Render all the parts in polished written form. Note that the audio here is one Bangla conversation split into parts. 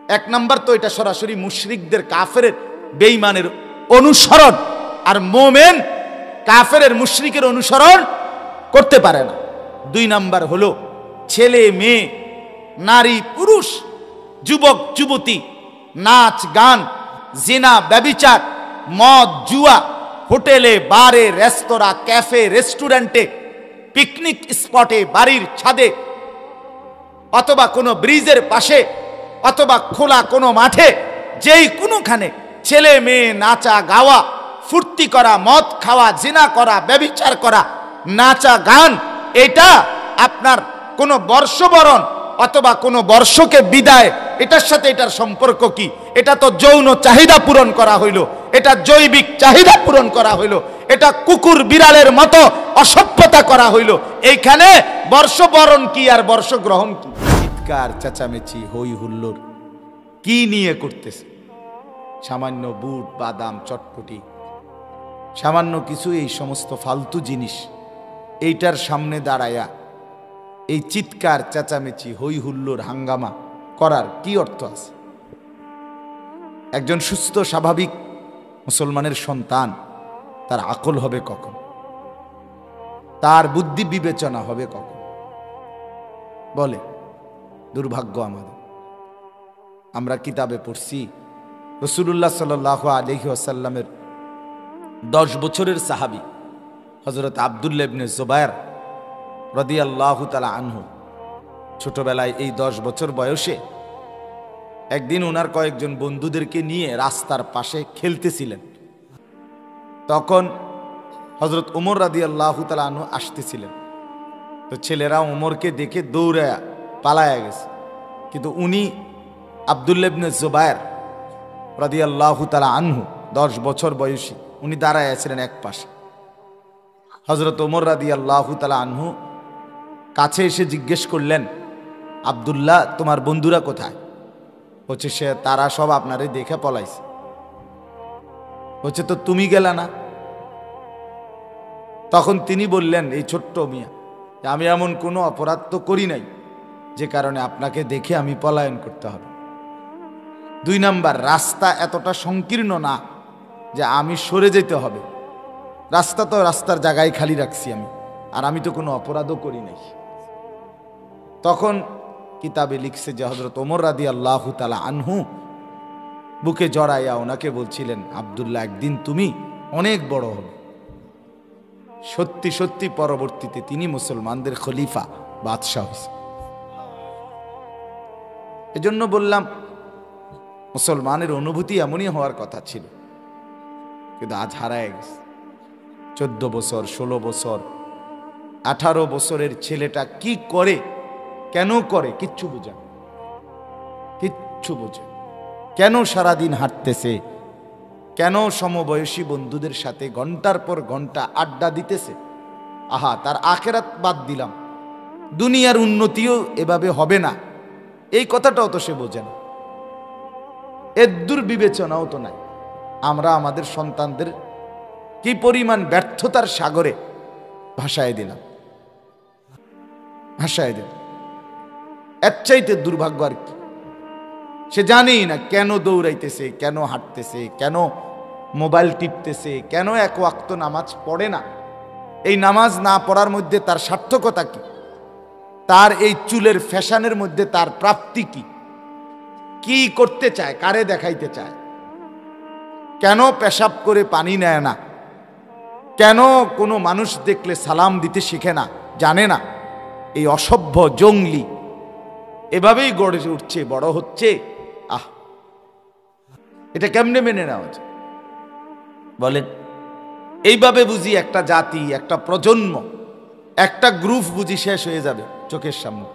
এক নাম্বার তো এটা সরাসরি মুশরিকদের কাফেরের বেঈমানের অনুসরণ, আর মোমেন কাফেরের মুশরিকের অনুসরণ করতে পারে না। দুই নাম্বার হলো ছেলে মেয়ে, নারী পুরুষ, যুবক যুবতী, নাচ গান, জিনা ব্যভিচার, মদ জুয়া, হোটেলে বারে রেস্তোরাঁ ক্যাফে রেস্টুরেন্টে, পিকনিক স্পটে, বাড়ির ছাদে অথবা কোনো ব্রিজের পাশে অথবা খোলা কোনো মাঠে, যেই কোনোখানে ছেলে মেয়ে নাচা গাওয়া, ফুর্তি করা, মদ খাওয়া, জিনা করা, ব্যভিচার করা, নাচা গান, এটা আপনার কোনো বর্ষবরণ অথবা কোনো বর্ষকে বিদায়, এটার সাথে এটার সম্পর্ক কি? এটা তো যৌন চাহিদা পূরণ করা হইল, এটা জৈবিক চাহিদা পূরণ করা হইল, এটা কুকুর বিড়ালের মতো অসভ্যতা করা হইল। এইখানে বর্ষবরণ কি আর বর্ষগ্রহণ কি? চিৎকার চেঁচামেচি হই হুল্লোড় কি নিয়ে করতেছে? সামান্য বুট বাদাম চটপটি, সামান্য কিছু এই সমস্ত ফালতু জিনিস, এইটার সামনে দাঁড়ায়া এই চিৎকার চেঁচামেচি হই হুল্লোড় হাঙ্গামা করার কি অর্থ আছে? একজন সুস্থ স্বাভাবিক মুসলমানের সন্তান, তার আকল হবে কখন? তার বুদ্ধি বিবেচনা হবে কখন? বলে দুর্ভাগ্য আমাদের। আমরা কিতাবে পড়ছি রাসূলুল্লাহ সাল্লাল্লাহু আলাইহি ওয়াসাল্লামের 10 বছরের সাহাবী হযরত আব্দুল্লাহ ইবনে জুবায়ের রাদিয়াল্লাহু তাআলা আনহু, ছোটবেলায় এই 10 বছর বয়সে একদিন ওনার কয়েকজন বন্ধুদেরকে নিয়ে রাস্তার পাশে খেলতেছিলেন। তখন হযরত ওমর রাদিয়াল্লাহু তাআলা আনহু আসতেছিলেন। তো ছেলেরা ওমরকে দেখে দৌড়ায়া পালায়া গেছে, কিন্তু উনি আব্দুল্লাহ ইবনে জুবায়ের রাদিয়াল্লাহু তাআলা আনহু 10 বছর বয়সী, উনি দাঁড়ায় আছিলেন এক পাশে। হযরত ওমর রাদিয়াল্লাহু তাআলা আনহু কাছে এসে জিজ্ঞেস করলেন, আব্দুল্লাহ, তোমার বন্ধুরা কোথায়? বলছে, সে তারা সব আপনারে দেখে পলাইছে। বলছে, তো তুমি গেলা না? তখন তিনি বললেন, এই ছোট্ট মিয়া, আমি এমন কোনো অপরাধ তো করি নাই যে কারণে আপনাকে দেখে আমি পলায়ন করতে হবে। 2 নাম্বার, রাস্তা এতটা সংকীর্ণ না যে আমি সরে যেতে হবে। রাস্তা তো রাস্তার জায়গায় খালি রাখছি আমি, আর আমি তো কোনো অপরাধও করি নাই। তখন কিতাবে লিখছে যে হযরত ওমর রাদিয়াল্লাহু তাআলা আনহু বুকে জড়াইয়া ওনাকে বলছিলেন, আব্দুল্লাহ, একদিন তুমি অনেক বড় হবে। সত্যি সত্যি পরবর্তীতে তিনি মুসলমানদের খলিফা, বাদশাহ হয়েছে। এজন্য বললাম, মুসলমানের অনুভূতি এমনই হওয়ার কথা ছিল, কিন্তু আজ হারায় গেছে। 14 বছর, 16 বছর, 18 বছরের ছেলেটা কি করে, কেন করে, কিচ্ছু বোঝে না, কিচ্ছু বোঝে। কেন সারাদিন হাঁটতেছে, কেন সমবয়সী বন্ধুদের সাথে ঘন্টার পর ঘন্টা আড্ডা দিতেছে। আহা, তার আখেরাত বাদ দিলাম, দুনিয়ার উন্নতিও এভাবে হবে না, এই কথাটাও তো সে বোঝে না। এর দুর্বিবেচনাও তো নাই। আমরা আমাদের সন্তানদের কি পরিমাণ ব্যর্থতার সাগরে ভাসায় দিলাম, ভাসায় দিলাম। এর চাইতে দুর্ভাগ্য আর কি? সে জানেই না কেন দৌড়াইতেছে, কেন হাঁটতেছে, কেন মোবাইল টিপতেছে, কেন এক ওয়াক্ত নামাজ পড়ে না। এই নামাজ না পড়ার মধ্যে তার সার্থকতা কি? তার এই চুলের ফ্যাশনের মধ্যে তার প্রাপ্তি কি? কি করতে চায়, কারে দেখাইতে চায়? কেন পেশাব করে পানি নেয় না? কেন কোনো মানুষ দেখলে সালাম দিতে শিখে না, জানে না? এই অসভ্য জঙ্গলি এভাবেই গড়ে উঠছে, বড় হচ্ছে। এটা কেমনে মেনে নেওয়া যায় বলেন? এইভাবে বুঝি একটা জাতি, একটা প্রজন্ম, একটা গ্রুপ বুঝি শেষ হয়ে যাবে চোখের সামনে।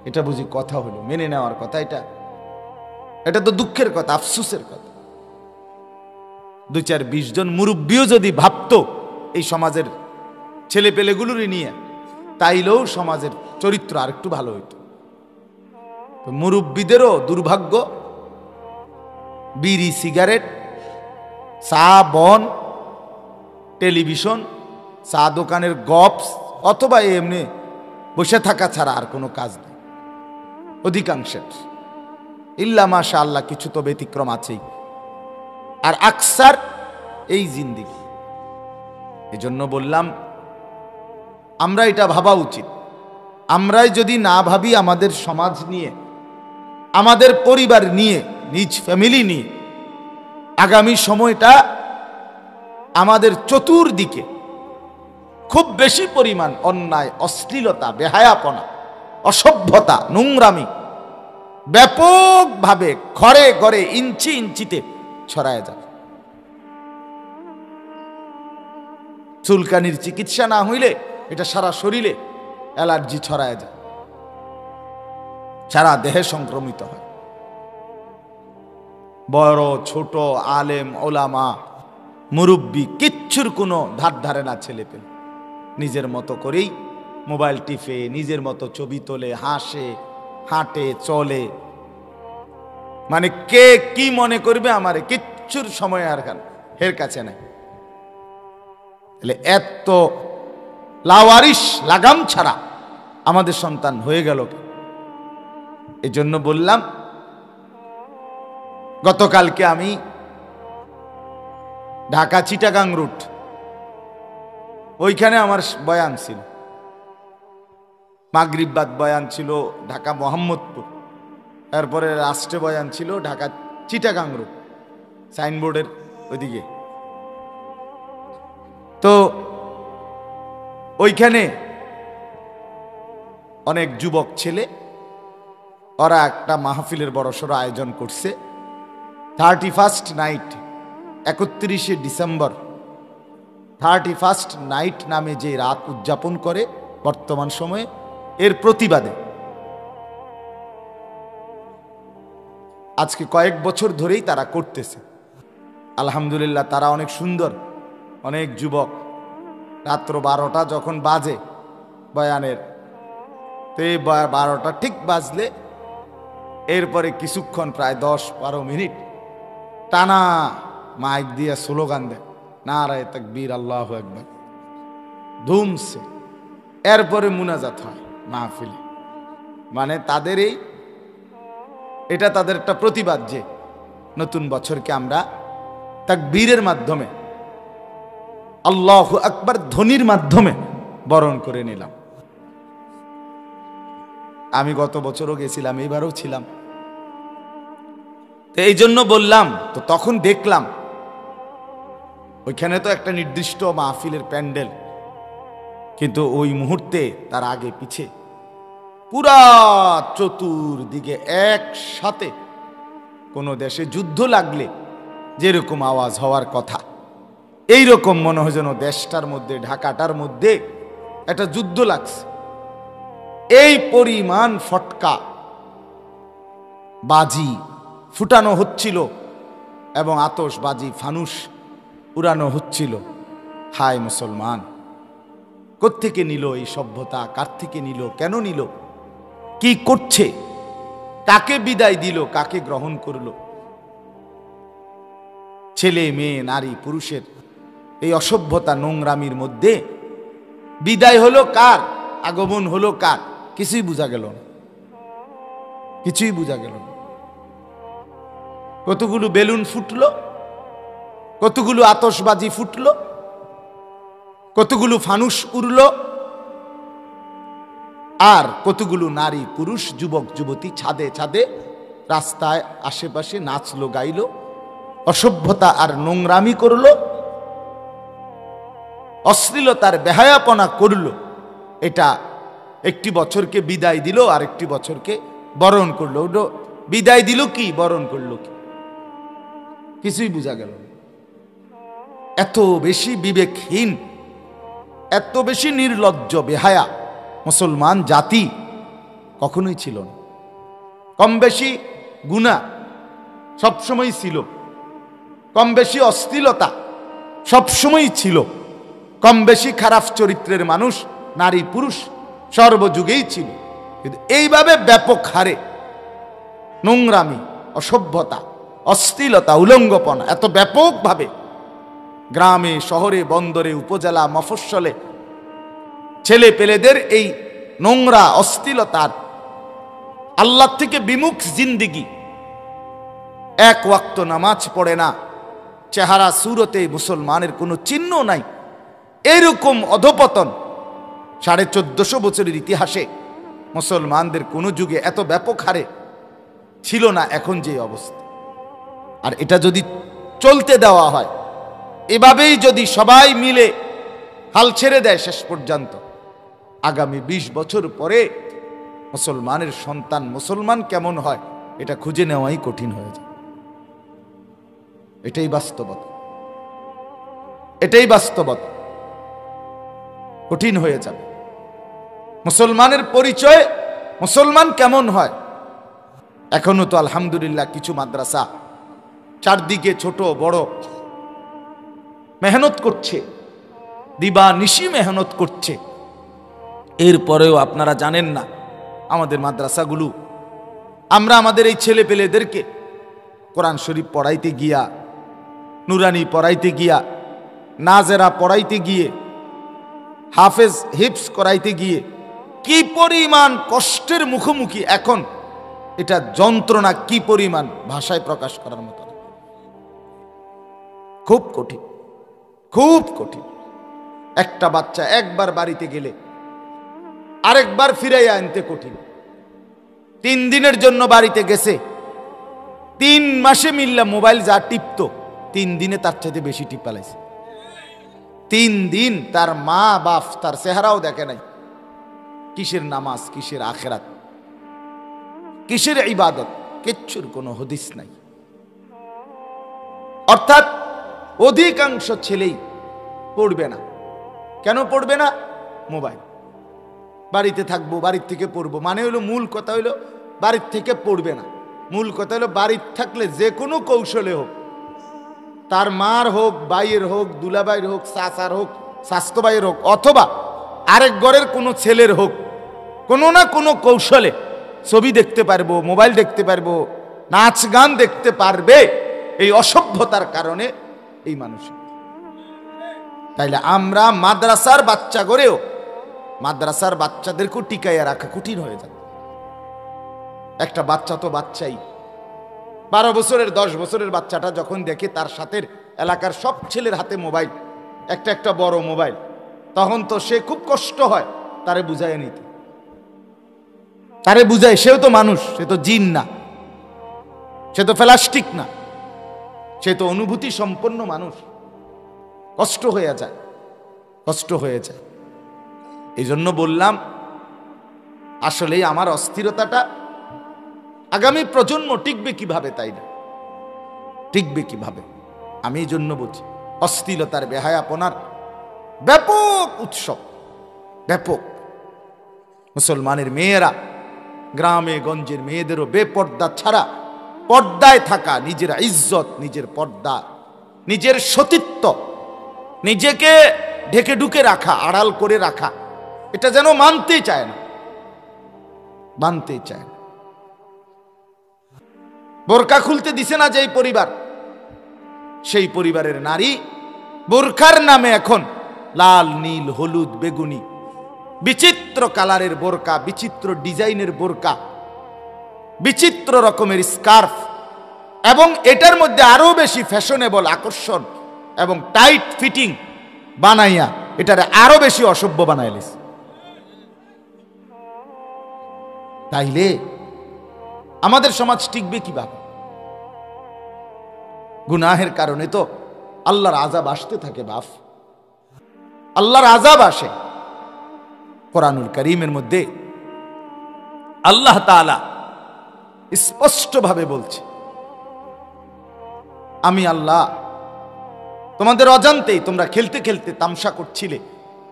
এটা বুঝি কথা হলো, মেনে নেওয়ার কথা? এটা তো দুঃখের কথা, আফসোসের কথা। 2-4-20 জন মুরব্বীও যদি ভাবতো এই সমাজের ছেলে পেলেগুলোরই নিয়ে, তাইলেও সমাজের চরিত্র আর একটু ভালো হইতো। মুরব্বীদেরও দুর্ভাগ্য, বিড়ি সিগারেট, চা বন, টেলিভিশন, চা দোকানের গপস, অথবা এমনি বসে থাকা ছাড়া আর কোনো কাজ নেই অধিকাংশের। ইল্লা মাশা আল্লাহ, কিছু তো ব্যতিক্রম আছেই, আর আকসার এই জিন্দিগি। এজন্য বললাম আমরা এটা ভাবা উচিত। আমরাই যদি না ভাবি আমাদের সমাজ নিয়ে, আমাদের পরিবার নিয়ে, নিজ ফ্যামিলি নিয়ে, আগামী সময়টা আমাদের চতুর্দিকে খুব বেশি পরিমাণ অন্যায়, অশ্লীলতা, বেহায়াপনা, অসভ্যতা, নোংরামি ব্যাপকভাবে ঘরে ঘরে ইঞ্চি ইঞ্চিতে ছড়ায় যাবে। চুলকানির চিকিৎসা না হইলে এটা সারা শরীরে অ্যালার্জি ছড়ায় যায়, সারা দেহে সংক্রমিত হয়। বড় ছোট, আলেম ওলামা, মুরব্বী, কিচ্ছুর কোনো ধার ধারে না ছেলে পেলে, নিজের মতো করেই মোবাইল টিপে, নিজের মতো ছবি তোলে, হাসে, হাঁটে, চলে, মানে কে কি মনে করবে আমারে, কিচ্ছুর সময় আর এর কাছে নাই। তাহলে এত লাওয়ারিশ, লাগাম ছাড়া আমাদের সন্তান হয়ে গেল। এই জন্য বললাম, গতকালকে আমি ঢাকা চিটাগাং রুট, ওইখানে আমার বয়ান ছিল, মাগরিব বাদ বয়ান ছিল ঢাকা মোহাম্মদপুর, তারপরে রাষ্ট্রে বয়ান ছিল ঢাকা চিটাগাং রুট, সাইনবোর্ডের ওইদিকে। তো ওইখানে অনেক যুবক ছেলে, ওরা একটা মাহফিলের বড়সড় আয়োজন করছে। 31st night, 31শে December 31st night নামে যে রাত উদযাপন করে বর্তমান সময়ে, এর প্রতিবাদে আজকে কয়েক বছর ধরেই তারা করতেছে। আলহামদুলিল্লাহ, তারা অনেক সুন্দর, অনেক যুবক। রাত্র 12টা যখন বাজে বয়ানের, তো এই 12টা ঠিক বাজলে এরপরে কিছুক্ষণ, প্রায় 10-12 মিনিট টানা মাইক দিয়ে স্লোগান দেয়, নারায়ে তাকবীর, আল্লাহু আকবার, ধুমছে। এরপরে মুনাজাত হয় মাহফিলে। মানে তাদের এটা তাদের একটা প্রতিবাদ যে নতুন বছরকে আমরা তাকবীরের মাধ্যমে, আল্লাহু আকবার ধ্বনির মাধ্যমে বরণ করে নিলাম। আমি গত বছরও গেছিলাম, এইবারও ছিলাম। তো এই জন্য বললাম, তো তখন দেখলাম ওইখানে তো একটা নির্দিষ্ট মাহফিলের প্যান্ডেল, কিন্তু ওই মুহূর্তে তার আগে পিছে পুরা চতুর্দিকে একসাথে, কোনো দেশে যুদ্ধ লাগলে যেরকম আওয়াজ হওয়ার কথা, এইরকম মনে হয় যেন দেশটার মধ্যে, ঢাকাটার মধ্যে একটা যুদ্ধ লাগছে। এই পরিমাণ ফটকা বাজি ফুটানো হচ্ছিল এবং আতশবাজি, ফানুস উড়ানো হচ্ছিল। হায় মুসলমান, কোত্থেকে নিল এই সভ্যতা? কার থেকে নিল? কেন নিল? কি করছে? কাকে বিদায় দিল? কাকে গ্রহণ করল? ছেলে মেয়ে, নারী পুরুষের এই অসভ্যতা, নোংরামির মধ্যে বিদায় হলো কার? আগমন হলো কার? কিছুই বোঝা গেল না, কিছুই বোঝা গেল না। কতগুলো বেলুন ফুটলো, কতগুলো আতশবাজি ফুটলো, কতগুলো ফানুস উড়লো, আর কতগুলো নারী পুরুষ, যুবক যুবতী ছাদে ছাদে, রাস্তায়, আশেপাশে নাচলো, গাইলো, অসভ্যতা আর নোংরামি করলো, অশ্লীলতার বেহায়াপনা করলো। এটা একটি বছরকে বিদায় দিল, আর একটি বছরকে বরণ করলো। ওটা বিদায় দিল কি, বরণ করলো কি, কিছুই বোঝা গেল না। এত বেশি বিবেকহীন, এত বেশি নির্লজ্জ, বেহায়া মুসলমান জাতি কখনোই ছিল না। কম বেশি গুনাহ সবসময় ছিল, কম বেশি অশ্লীলতা সবসময় ছিল, কম বেশি খারাপ চরিত্রের মানুষ, নারী পুরুষ সর্বযুগেই ছিল। কিন্তু এইভাবে ব্যাপক হারে নোংরামি, অসভ্যতা, অশ্লীলতা, উলঙ্গপনা এত ব্যাপকভাবে গ্রামে, শহরে, বন্দরে, উপজেলা, মফস্বলে ছেলে পেলেদের এই নোংরা অশ্লীলতার, আল্লাহ থেকে বিমুখ জিন্দিগি, এক ওয়াক্ত নামাজ পড়ে না, চেহারা সুরতে মুসলমানের কোনো চিহ্ন নাই। এরকম অধপতন 1450 বছরের ইতিহাসে মুসলমানদের কোনো যুগে এত ব্যাপক হারে ছিল না এখন যে অবস্থা। আর এটা যদি চলতে দেওয়া হয়, এভাবেই যদি সবাই মিলে হাল ছেড়ে দেয় শেষ পর্যন্ত, আগামী 20 বছর পরে মুসলমানের সন্তান মুসলমান কেমন হয় এটা খুঁজে নেওয়াই কঠিন হয়ে যায়। এটাই বাস্তবতা, এটাই বাস্তবতা। কঠিন হয়ে যাবে। মুসলমানের পরিচয় মুসলমান কেমন হয়। এখনো তো আলহামদুলিল্লাহ কিছু মাদ্রাসা চারদিকে ছোট বড় মেহনত করছে, দিবা নিশি মেহনত করছে। এরপরেও আপনারা জানেন না আমাদের মাদ্রাসাগুলো, আমরা আমাদের এই ছেলে পেলেদেরকে কোরআন শরীফ পড়াইতে গিয়া, নুরানি পড়াইতে গিয়া, নাজেরা পড়াইতে গিয়ে, হাফেজ হিফজ করাইতে গিয়ে কি পরিমাণ কষ্টের মুখোমুখি এখন, এটা যন্ত্রণা কি পরিমাণ ভাষায় প্রকাশ করার মতো। খুব কঠিন, খুব কঠিন। একটা বাচ্চা একবার বাড়িতে গেলে আরেকবার ফিরাইয়া আনতে কঠিন। 3 দিনের জন্য বাড়িতে গেছে, 3 মাসে মিললা মোবাইল যা টিপত 3 দিনে তার চাইতে বেশি টিপালাইছে। 3 দিন তার মা বাপ তার চেহারাও দেখে নাই। কিসের নামাজ, কিসের আখেরাত, কিসের ইবাদত, কিচ্ছুর কোনো হদিস নাই। অর্থাৎ অধিকাংশ ছেলেই পড়বে না। কেন পড়বে না? মোবাইল। বাড়িতে থাকবো, বাড়ির থেকে পড়বো, মানে হলো মূল কথা হইলো বাড়ির থেকে পড়বে না। মূল কথা হলো বাড়ির থাকলে যে কোনো কৌশলে হোক, তার মার হোক, বাইয়ের হোক, দুলাবাইয়ের হোক, চাচার হোক, স্বাস্থ্যবাইয়ের হোক, অথবা আরেক ঘরের কোনো ছেলের হোক, কোনো না কোনো কৌশলে ছবি দেখতে পারবো, মোবাইল দেখতে পারবো, নাচ গান দেখতে পারবে। এই অসভ্যতার কারণে এই মানুষ। তাইলে আমরা মাদ্রাসার বাচ্চা করেও মাদ্রাসার বাচ্চাদেরকেও টিকাইয়া রাখা কঠিন হয়ে যায়। একটা বাচ্চা তো বাচ্চাই, 12 বছরের 10 বছরের বাচ্চাটা যখন দেখে তার সাথে এলাকার সব ছেলের হাতে মোবাইল, একটা বড় মোবাইল, তখন তো সে খুব কষ্ট হয় তারে বুঝাইয়া নিতে। তারে বুঝায়, সেও তো মানুষ, সে তো জিন না, সে তো প্লাস্টিক না, সে তো অনুভূতি সম্পন্ন মানুষ। কষ্ট হয়ে যায়, কষ্ট হয়ে যায়। এই জন্য বললাম আসলেই আমার অস্থিরতাটা আগামী প্রজন্ম টিকবে কিভাবে, তাই না? টিকবে কিভাবে? আমি এই জন্য বলছি অস্থিরতার বেহায়াপনার ব্যাপক উৎসব, ব্যাপক। মুসলমানের মেয়েরা, গ্রামে গঞ্জের মেয়েদেরও বেপর্দা ছাড়া পর্দায় থাকা, নিজের ইজ্জত, নিজের পর্দা, নিজের সতীত্ব, নিজেকে ঢেকে ঢুকে রাখা, আড়াল করে রাখা, এটা যেন মানতেই চায় না, মানতেই চায় না। বোরকা খুলতে দিছে না যেই পরিবার, সেই পরিবারের নারী বোরকার নামে এখন লাল, নীল, হলুদ, বেগুনি, বিচিত্র কালারের বোরকা, বিচিত্র ডিজাইনের বোরকা, বিচিত্র রকমের স্কার্ফ, এবং এটার মধ্যে আরো বেশি ফ্যাশনেবল, আকর্ষণ এবং টাইট ফিটিং বানাইয়া এটারে আরো বেশি অসভ্য বানাইলিস। তাইলে আমাদের সমাজ টিকবে কিভাবে? গুনাহের কারণে তো আল্লাহর আযাব আসতে থাকে বাপ, আল্লাহর আযাব আসে। কোরআনুল কারীমের মধ্যে আল্লাহ তাআলা স্পষ্টভাবে বলছে, আমি আল্লাহ তোমাদের অজান্তেই, তোমরা খেলতে খেলতে তামসা করছিলে,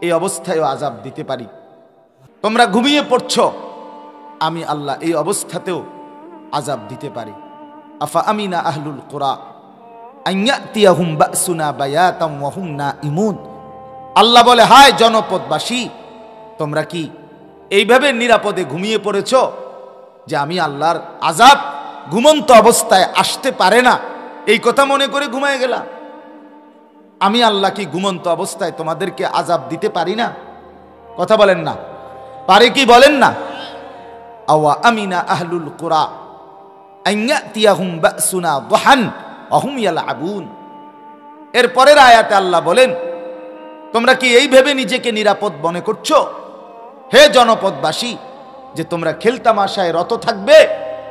এই অবস্থায়ও আযাব দিতে পারি। তোমরা ঘুমিয়ে পড়ছো, আমি আল্লাহ এই অবস্থাতেও আযাব দিতে পারি। আফা আমিনা আহলুল কুরা আইয়াতিয়াহুম বাসুনা বায়াতাম ওয়া হুম নাঈমুন। আল্লাহ বলে, হায় জনপদবাসী, তোমরা কি এইভাবে নিরাপদে ঘুমিয়ে পড়েছ যে আমি আল্লাহর আযাব ঘুমন্ত অবস্থায় আসতে পারে না, এই কথা মনে করে ঘুমায় গেলাম? আমি আল্লাহ কি ঘুমন্ত অবস্থায় তোমাদেরকে আযাব দিতে পারি না? কথা বলেন না, পারে কি বলেন না? আওয়া আমিনা আহলুল কুরা আইয়াতিয়াহুম বাসুনা দুহান অহুম ইয়ালআবুন। এর পরের আয়াতে আল্লাহ বলেন, তোমরা কি এই ভেবে নিজেকে নিরাপদ মনে করছো হে জনপদবাসী, যে তোমরা খেলতামাশায় রত থাকবে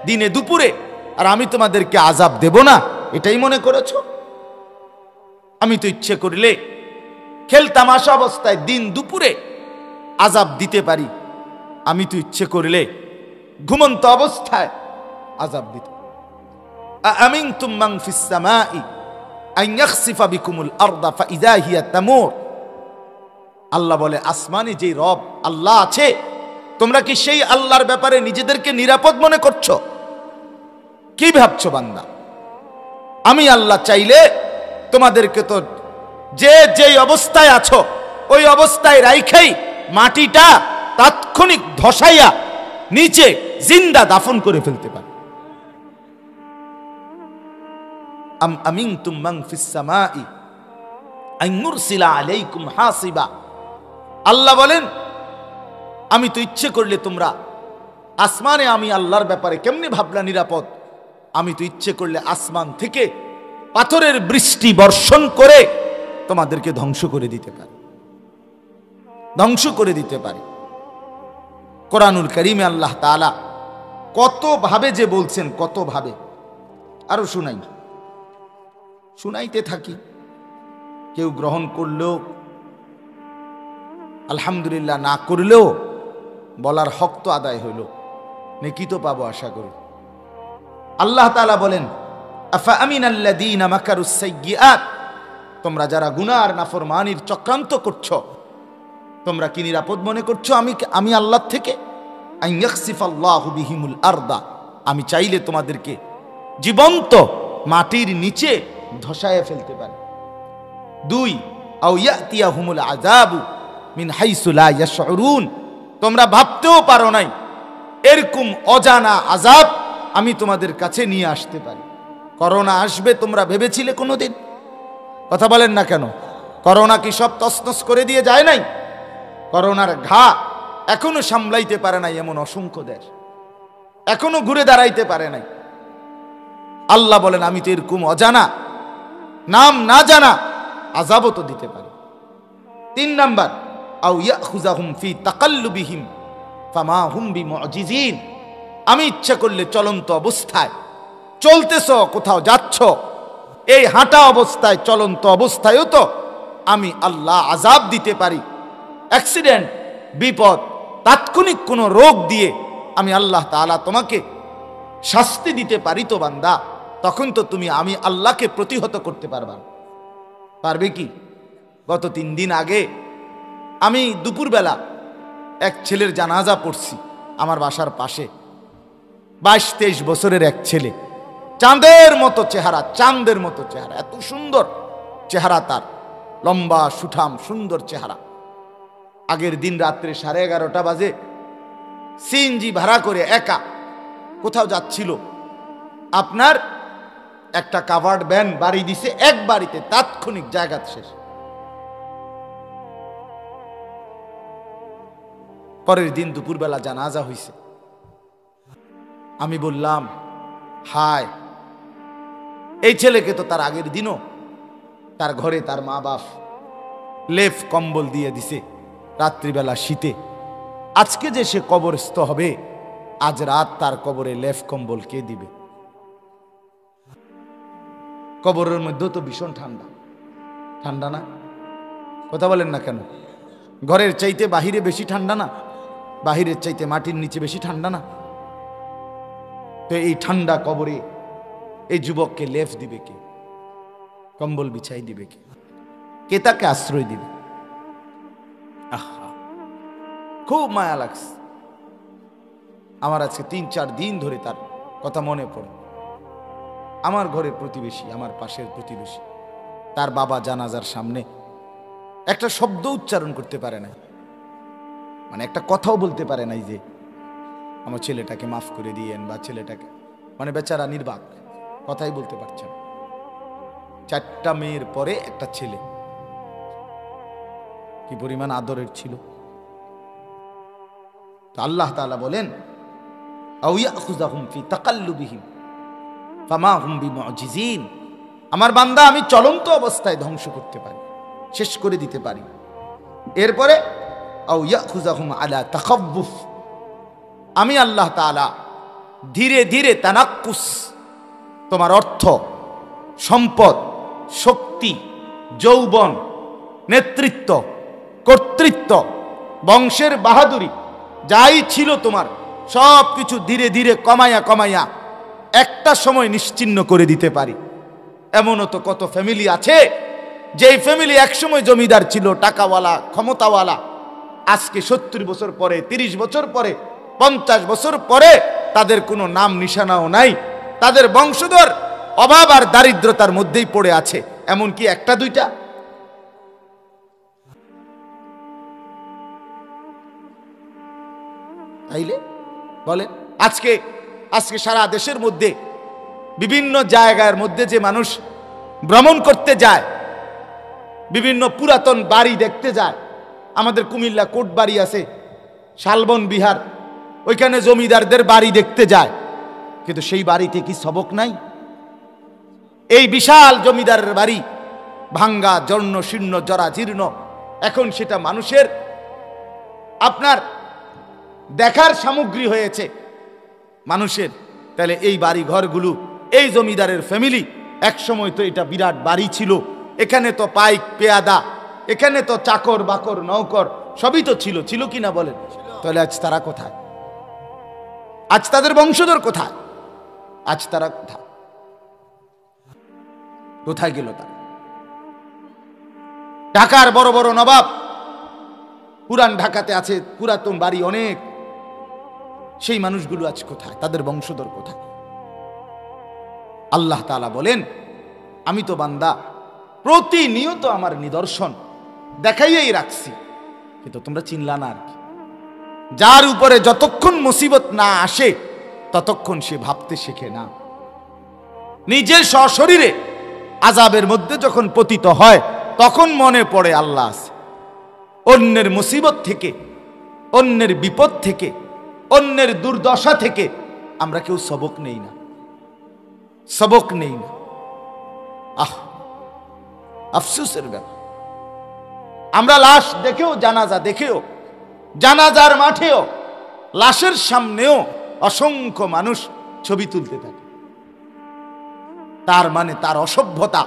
দিনে দুপুরে, আর আমি তোমাদেরকে আযাব দেব না, এটাই মনে করেছো? আমি তো ইচ্ছে করলে খেলতামাশা অবস্থায় দিন দুপুরে আযাব দিতে পারি, আমি তো ইচ্ছে করলে ঘুমন্ত অবস্থায় আযাব দিতে। আমিনতুম মান ফিস সামাই আন ইয়াখসিফা বিকুমুল আরদা ফাইযা হিয়া তামুর। আল্লাহ বলে, আসমানে যেই রব আল্লাহ আছে, তোমরা কি সেই আল্লাহর ব্যাপারে নিজেদেরকে নিরাপদ মনে করছো? কি ভাবছো বান্দা? আমি আল্লাহ চাইলে তোমাদেরকে তো যে যেই অবস্থায় আছো ওই অবস্থায় রাইখাই মাটিটা তাৎক্ষণিক ধসাইয়া নিচে জিন্দা দাফন করে ফেলতে পারে। আম আমিনতুম মান ফিস সামাই আন নুরসিলা আলাইকুম হাসিবা। আল্লাহ বলেন, আমি তো ইচ্ছে করলে তোমরা আসমানে, আমি আল্লাহর ব্যাপারে কেমনে ভাবলা নিরাপদ, আমি তো ইচ্ছে করলে আসমান থেকে পাথরের বৃষ্টি বর্ষণ করে তোমাদেরকে ধ্বংস করে দিতে পারি, ধ্বংস করে দিতে পারি। কোরআনুল কারীমে আল্লাহ তাআলা কত ভাবে যে বলছেন, কত ভাবে। আরো শুনাইতে থাকি, কেউ গ্রহণ করলেও আলহামদুলিল্লাহ, না করলেও বলার হক তো আদায় হইল, নেকি তো পাবো আশা করি। আল্লাহ তাআলা বলেন, আফা আমিনাল্লাযীনা মাকারুস সাইয়্যাত, তোমরা যারা গুনাহ আর নাফরমানির চক্রান্ত করছো, তোমরা কি নিরাপদ মনে করছো আমি আল্লাহ থেকে? আন ইয়াখসিফাল্লাহু বিহিমুল আরদা, আমি চাইলে তোমাদেরকে জীবন্ত মাটির নিচে ধসায় ফেলতে পারি। 2, আও ইয়াতিয়াহুমুল আযাবু মিন হাইসু লা ইয়াশউরুন, তোমরা ভাবতেও পারো নাই এরকম অজানা আযাব আমি তোমাদের কাছে নিয়ে আসতে পারি। করোনা আসবে তোমরা ভেবেছিলে কোনোদিন? কথা বলেন না কেন? করোনা কি সব তছনছ করে দিয়ে যায় নাই? করোনার ঘা এখনো সামলাইতে পারে নাই এমন অসংখ্য দেশ, এখনো ঘুরে দাঁড়াইতে পারে নাই। আল্লাহ বলেন, আমি তো এরকম অজানা, নাম না জানা আযাবও তো দিতে পারি। 3 নাম্বার, আও ইয়াখুযাহুম ফি তাকাল্লুবিহিম ফামা হুম বিমুজিজিন, আমি ইচ্ছা করলে চলন্ত অবস্থায়, চলতেছ কোথাও যাচ্ছ, এই হাঁটা অবস্থায় চলন্ত অবস্থায়ও তো আমি আল্লাহ আযাব দিতে পারি। অ্যাক্সিডেন্ট, বিপদ, তাৎক্ষণিক কোনো রোগ দিয়ে আমি আল্লাহ তাআলা তোমাকে শাস্তি দিতে পারি তো বান্দা, তখন তো তুমি আমি আল্লাহকে প্রতিহত করতে পারবে কি? গত 3 দিন আগে আমি দুপুরবেলা এক ছেলের জানাজা পড়ছি আমার বাসার পাশে। 22-23 বছরের এক ছেলে, চাঁদের মতো চেহারা, চাঁদের মতো চেহারা, এত সুন্দর চেহারা তার, লম্বা সুঠাম সুন্দর চেহারা। আগের দিন রাত্রে 11:30 বাজে সিএনজি ভাড়া করে একা কোথাও যাচ্ছিল, আপনার একটা কাভার্ড ভ্যান বাড়ি দিছে, এক বাড়িতে তাৎক্ষণিক জায়গা শেষ। পরের দিন দুপুরবেলা জানাজা হইছে। আমি বললাম, হায়, এই ছেলেকে তো তার আগের দিনও তার ঘরে তার মা বাপ লেফ কম্বল দিয়ে দিছে রাত্রিবেলা শীতে, আজকে যে সে কবরস্থ হবে, আজ রাত তার কবরে লেফ কম্বল কে দিবে? কবরের মধ্যেও তো ভীষণ ঠান্ডা, ঠান্ডা না? কথা বলেন না কেন? ঘরের চাইতে বাহিরে বেশি ঠান্ডা না? বাহিরের চাইতে মাটির নিচে বেশি ঠান্ডা না? তো এই ঠান্ডা কবরে এই যুবককে লেফ দিবে কে? কম্বল বিছাই দিবে কে? কে তাকে আশ্রয় দিবে? আহা, খুব মায়া লাগছে আমার। আজকে 3-4 দিন ধরে তার কথা মনে পড়ে। আমার ঘরের প্রতিবেশী, আমার পাশের প্রতিবেশী, তার বাবা জানাজার সামনে একটা শব্দ উচ্চারণ করতে পারে না, মানে একটা কথাও বলতে পারে নাই যে আমার ছেলেটাকে মাফ করে দিয়েন, বা ছেলেটাকে, মানে বেচারা নির্বাক, কথাই বলতে পারছে না। 4টা মেয়ের পরে একটা ছেলে, কি পরিমাণ আদরের ছিল। তো আল্লাহ তাআলা বলেন, আও ইয়াখুযাহুম ফি তাকাল্লুবিহিম ফামা হুম বিমুজিজিন, আমার বান্দা আমি চলন্ত অবস্থায় ধ্বংস করতে পারি, শেষ করে দিতে পারি। এরপরে আও ইয়াখুযাহুম আলা তাখাব্বুফ, আমি আল্লাহ তাআলা ধীরে ধীরে তানাক্কুস, তোমার অর্থ, সম্পদ, শক্তি, যৌবন, নেতৃত্ব, কর্তৃত্ব, বংশের বাহাদুরি যাই ছিল তোমার সব কিছু ধীরে ধীরে কমাইয়া কমাইয়া একটা সময় নিশ্চিহ্ন করে দিতে পারি। এমনও তো কত ফ্যামিলি আছে যেই ফ্যামিলি একসময় জমিদার ছিল, টাকাওয়ালা, ক্ষমতাওয়ালা, আজকে 70 বছর পরে, 30 বছর পরে, 50 বছর পরে তাদের কোনো নাম নিশানাও নাই, তাদের বংশধর অভাব আর দারিদ্রতার মধ্যেই পড়ে আছে। এমনকি একটা দুইটা? তাইলে বলেন, আজকে সারা দেশের মধ্যে বিভিন্ন জায়গার মধ্যে যে মানুষ ভ্রমণ করতে যায়, বিভিন্ন পুরাতন বাড়ি দেখতে যায়, আমাদের কুমিল্লা কোট বাড়ি আছে, শালবন বিহার, ওইখানে জমিদারদের বাড়ি দেখতে যায়, কিন্তু সেই বাড়িতে কি সবক নাই? এই বিশাল জমিদারের বাড়ি ভাঙ্গা, জর্ণ শীর্ণ, জরাজীর্ণ, এখন সেটা মানুষের আপনার দেখার সামগ্রী হয়েছে মানুষের। তাহলে এই বাড়ি ঘরগুলো, এই জমিদারের ফ্যামিলি, এক সময় তো এটা বিরাট বাড়ি ছিল, এখানে তো পাইক পেয়াদা, এখানে তো চাকর বাকর নৌকর সবই তো ছিল, ছিল কিনা বলেন? তাহলে আজ তারা কোথায়? আজ তাদের বংশধর কোথায়? আজ তারা কোথায়? কোথায় গেল তারা? ঢাকার বড় বড় নবাব, পুরান ঢাকাতে আছে পুরাতন বাড়ি অনেক, সেই মানুষগুলো আজ কোথায়? তাদের বংশধর কোথায়? আল্লাহ তাআলা বলেন, আমি তো বান্দা প্রতিনিয়ত আমার নিদর্শন দেখাইয়াই রাখছি, কিন্তু তোমরা চিনলা না আর কি। যার উপরে যতক্ষণ মুসিবত না আসে ততক্ষণ সে ভাবতে শেখে না। নিজের সশরীরে আযাবের মধ্যে যখন পতিত হয় তখন মনে পড়ে আল্লাহ আছে। অন্যের মুসিবত থেকে, অন্যের বিপদ থেকে, অন্যের দুর্দশা থেকে আমরা কেউ সবক নেই না, সবক নেই না। আফসোসের ব্যাপার। আমরা লাশ দেখেও, জানাজা দেখেও, জানাজার মাঠেও, লাশের সামনেও অসংখ্য মানুষ ছবি তুলতে থাকে। তার মানে তার অসভ্যতা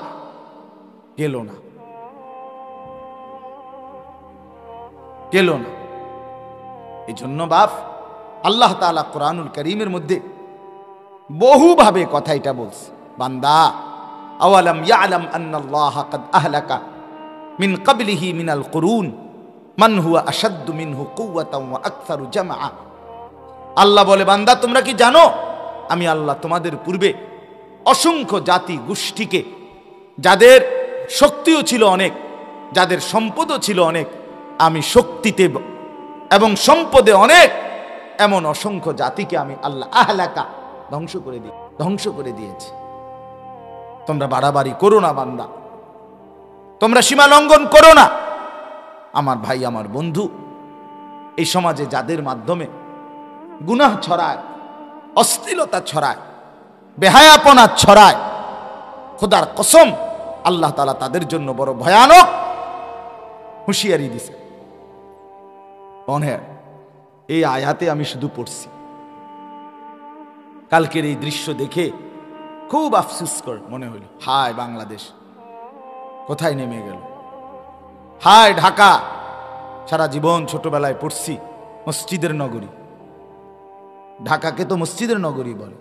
গেল না, গেল না। এই জন্য বাপ আল্লাহ তাআলা কোরআনুল কারীমের মধ্যে বহুভাবে কথা এটা বলছে, বান্দা আওয়ালাম ইয়ালাম আন্নাল্লাহ কাদ আহলাকা মিন ক্বাবলিহি মিনাল কুরুন মান হুয়া আশাদ্দু মিনহু কুওয়াতান ওয়া আকসারু জামআ। আল্লাহ বলে, বান্দা তোমরা কি জানো আমি আল্লাহ তোমাদের পূর্বে অসংখ্য জাতি গোষ্ঠীকে, যাদের শক্তিও ছিল অনেক, যাদের সম্পদও ছিল অনেক, আমি শক্তিতে এবং সম্পদে অনেক এমন অসংখ্য জাতিকে আমি আল্লাহ আহলাকা ধ্বংস করে দিয়েছি। তোমরা বাড়াবাড়ি করো না বান্দা, তোমরা সীমা লঙ্ঘন করো না। আমার ভাই, আমার বন্ধু, এই সমাজে যাদের মাধ্যমে গুনাহ ছড়ায়, অশ্লীলতা ছড়ায়, বেহায়াপনা ছড়ায়, খোদার কসম আল্লাহ তাআলা তাদের জন্য বড় ভয়ানক হুঁশিয়ারি দিছে। এই আয়াতে আমি শুধু পড়ছি, কালকের এই দৃশ্য দেখে খুব আফসোস করে মনে হইল, হায় বাংলাদেশ কোথায় নেমে গেল, হায় ঢাকা, সারা জীবন ছোটবেলায় পড়ছি মসজিদের নগরী। ঢাকাকে তো মসজিদের নগরী বলে।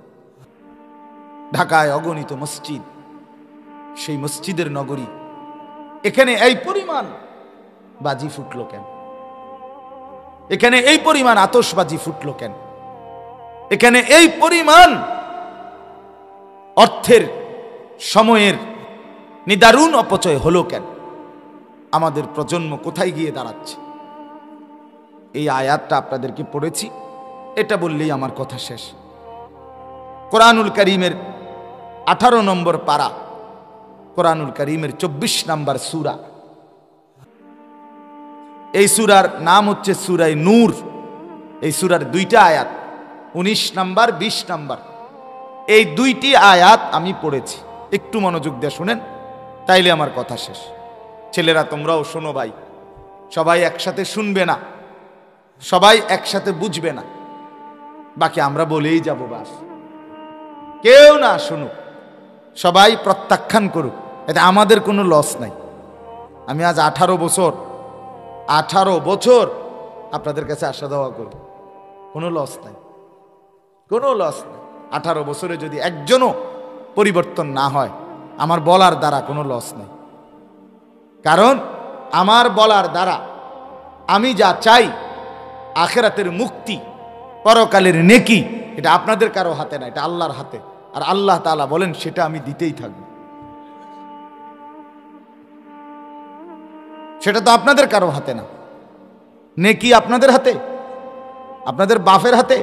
ঢাকায় অগণিত মসজিদ, সেই মসজিদের নগরী, এখানে এই পরিমাণ বাজি ফুটলো কেন? এখানে এই পরিমাণ আতশবাজি ফুটলো কেন? এখানে এই পরিমাণ অর্থের, সময়ের নিদারুণ অপচয় হলো কেন? আমাদের প্রজন্ম কোথায় গিয়ে দাঁড়াচ্ছে? এই আয়াতটা আপনাদেরকে পড়েছি, এটা বললেই আমার কথা শেষ। কোরআনুল কারীমের 18 নম্বর পারা, কোরআনুল কারীমের 24 নম্বর সূরা। এই সূরার নাম হচ্ছে সূরায়ে নূর। এই সূরার 2টা আয়াত, 19 নম্বর 20 নম্বর। এই দুইটি আয়াত আমি পড়েছি, একটু মনোযোগ দিয়ে শুনেন, তাইলে আমার কথা শেষ। ছেলেরা তোমরাও শোনো ভাই, সবাই একসাথে শুনবে না, সবাই একসাথে বুঝবে না, বাকি আমরা বলেই যাব, বাস কেউ না শুনুক, সবাই প্রত্যাখ্যান করুক, এতে আমাদের কোনো লস নাই। আমি আজ 18 বছর আপনাদের কাছে আসা দেওয়া করব, কোনো লস নাই, কোনো লস নাই। 18 বছরে যদি একজনও পরিবর্তন না হয়, আমার বলার দ্বারা কোনো লস নেই। কারণ আমার বলার দ্বারা আমি যা চাই, আখিরাতের মুক্তি, পরকালের নেকি, এটা আপনাদের কারো হাতে না, এটা আল্লাহর হাতে। আর আল্লাহ তাআলা বলেন সেটা আমি দিতেই থাকবো। সেটা তো আপনাদের কারো হাতে না। নেকি আপনাদের হাতে, আপনাদের বাপের হাতে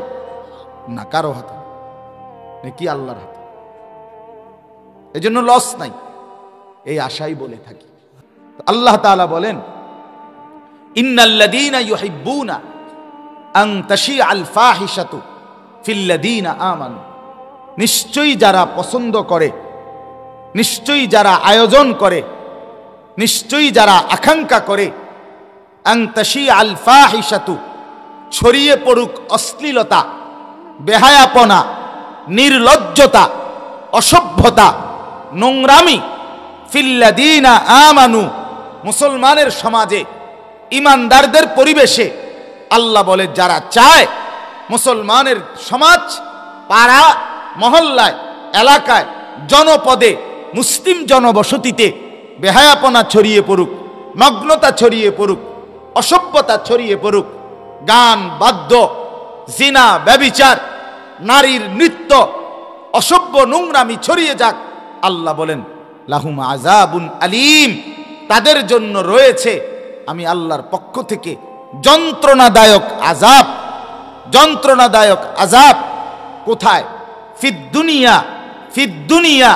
না, কারো হাতে, নেকি আল্লাহর হাতে। এজন্য লস নাই, এই আশাই বলে থাকি। আল্লাহ তাআলা বলেন, ইন্নাল্লাযীনা ইউহিব্বুনা আন তাশিআল ফাহিশাতু ফিল্লাযীনা আমানু, নিশ্চয়ই যারা পছন্দ করে, নিশ্চয়ই যারা আয়োজন করে, নিশ্চয়ই যারা আকাঙ্ক্ষা করে, আন তাশিআল ফাহিশাতু, ছড়িয়ে পড়ুক অশ্লীলতা, বেহায়াপনা, নির্লজ্জতা, অসভ্যতা, নোংরামি, ফিল্লাযীনা আমানু, মুসলমানের সমাজে, ইমানদারদের পরিবেশে। আল্লাহ বলে যারা চায় মুসলমানের সমাজ, পাড়া মহল্লায়, এলাকায়, জনপদে, মুসলিম জনবসতিতে বেহায়াপনা ছড়িয়ে পড়ুক, নগ্নতা ছড়িয়ে পড়ুক, অসভ্যতা ছড়িয়ে পড়ুক, গান বাদ্য, জিনা ব্যভিচার, নারীর নৃত্য, অসভ্য নোংরামি ছড়িয়ে যাক, আল্লাহ বলেন লাহুম আযাবুন আলীম, তাদের জন্য রয়েছে আমি আল্লাহর পক্ষ থেকে যন্ত্রণাদায়ক আযাব। যন্ত্রণাদায়ক আযাব কোথায়? ফিদ দুনিয়া,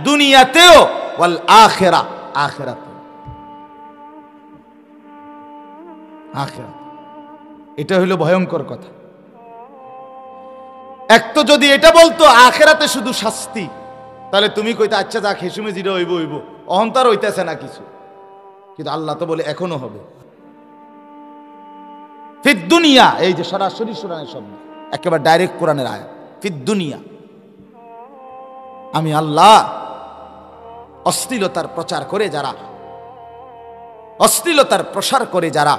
দুনিয়াতেও, ওয়াল আখিরা, আখিরাতে। এটা হলো ভয়ঙ্কর কথা। এক তো যদি এটা বলতো আখিরাতে শুধু শাস্তি, তাহলে তুমি কইতে আচ্ছা যাক হেসুমে জিরো হইব হইব, অহংকার হইতেছে না কিছু। কিন্তু আল্লাহ তো বলে এখনো হবে। ফিদ দুনিয়া, এই যে সরাসরি কোরআনের শব্দ, একেবারে ডাইরেক্ট কোরআনের আয়াত। ফিদ দুনিয়া, আমি আল্লাহ অশ্লীলতার প্রচার করে যারা, অশ্লীলতার প্রসার করে যারা,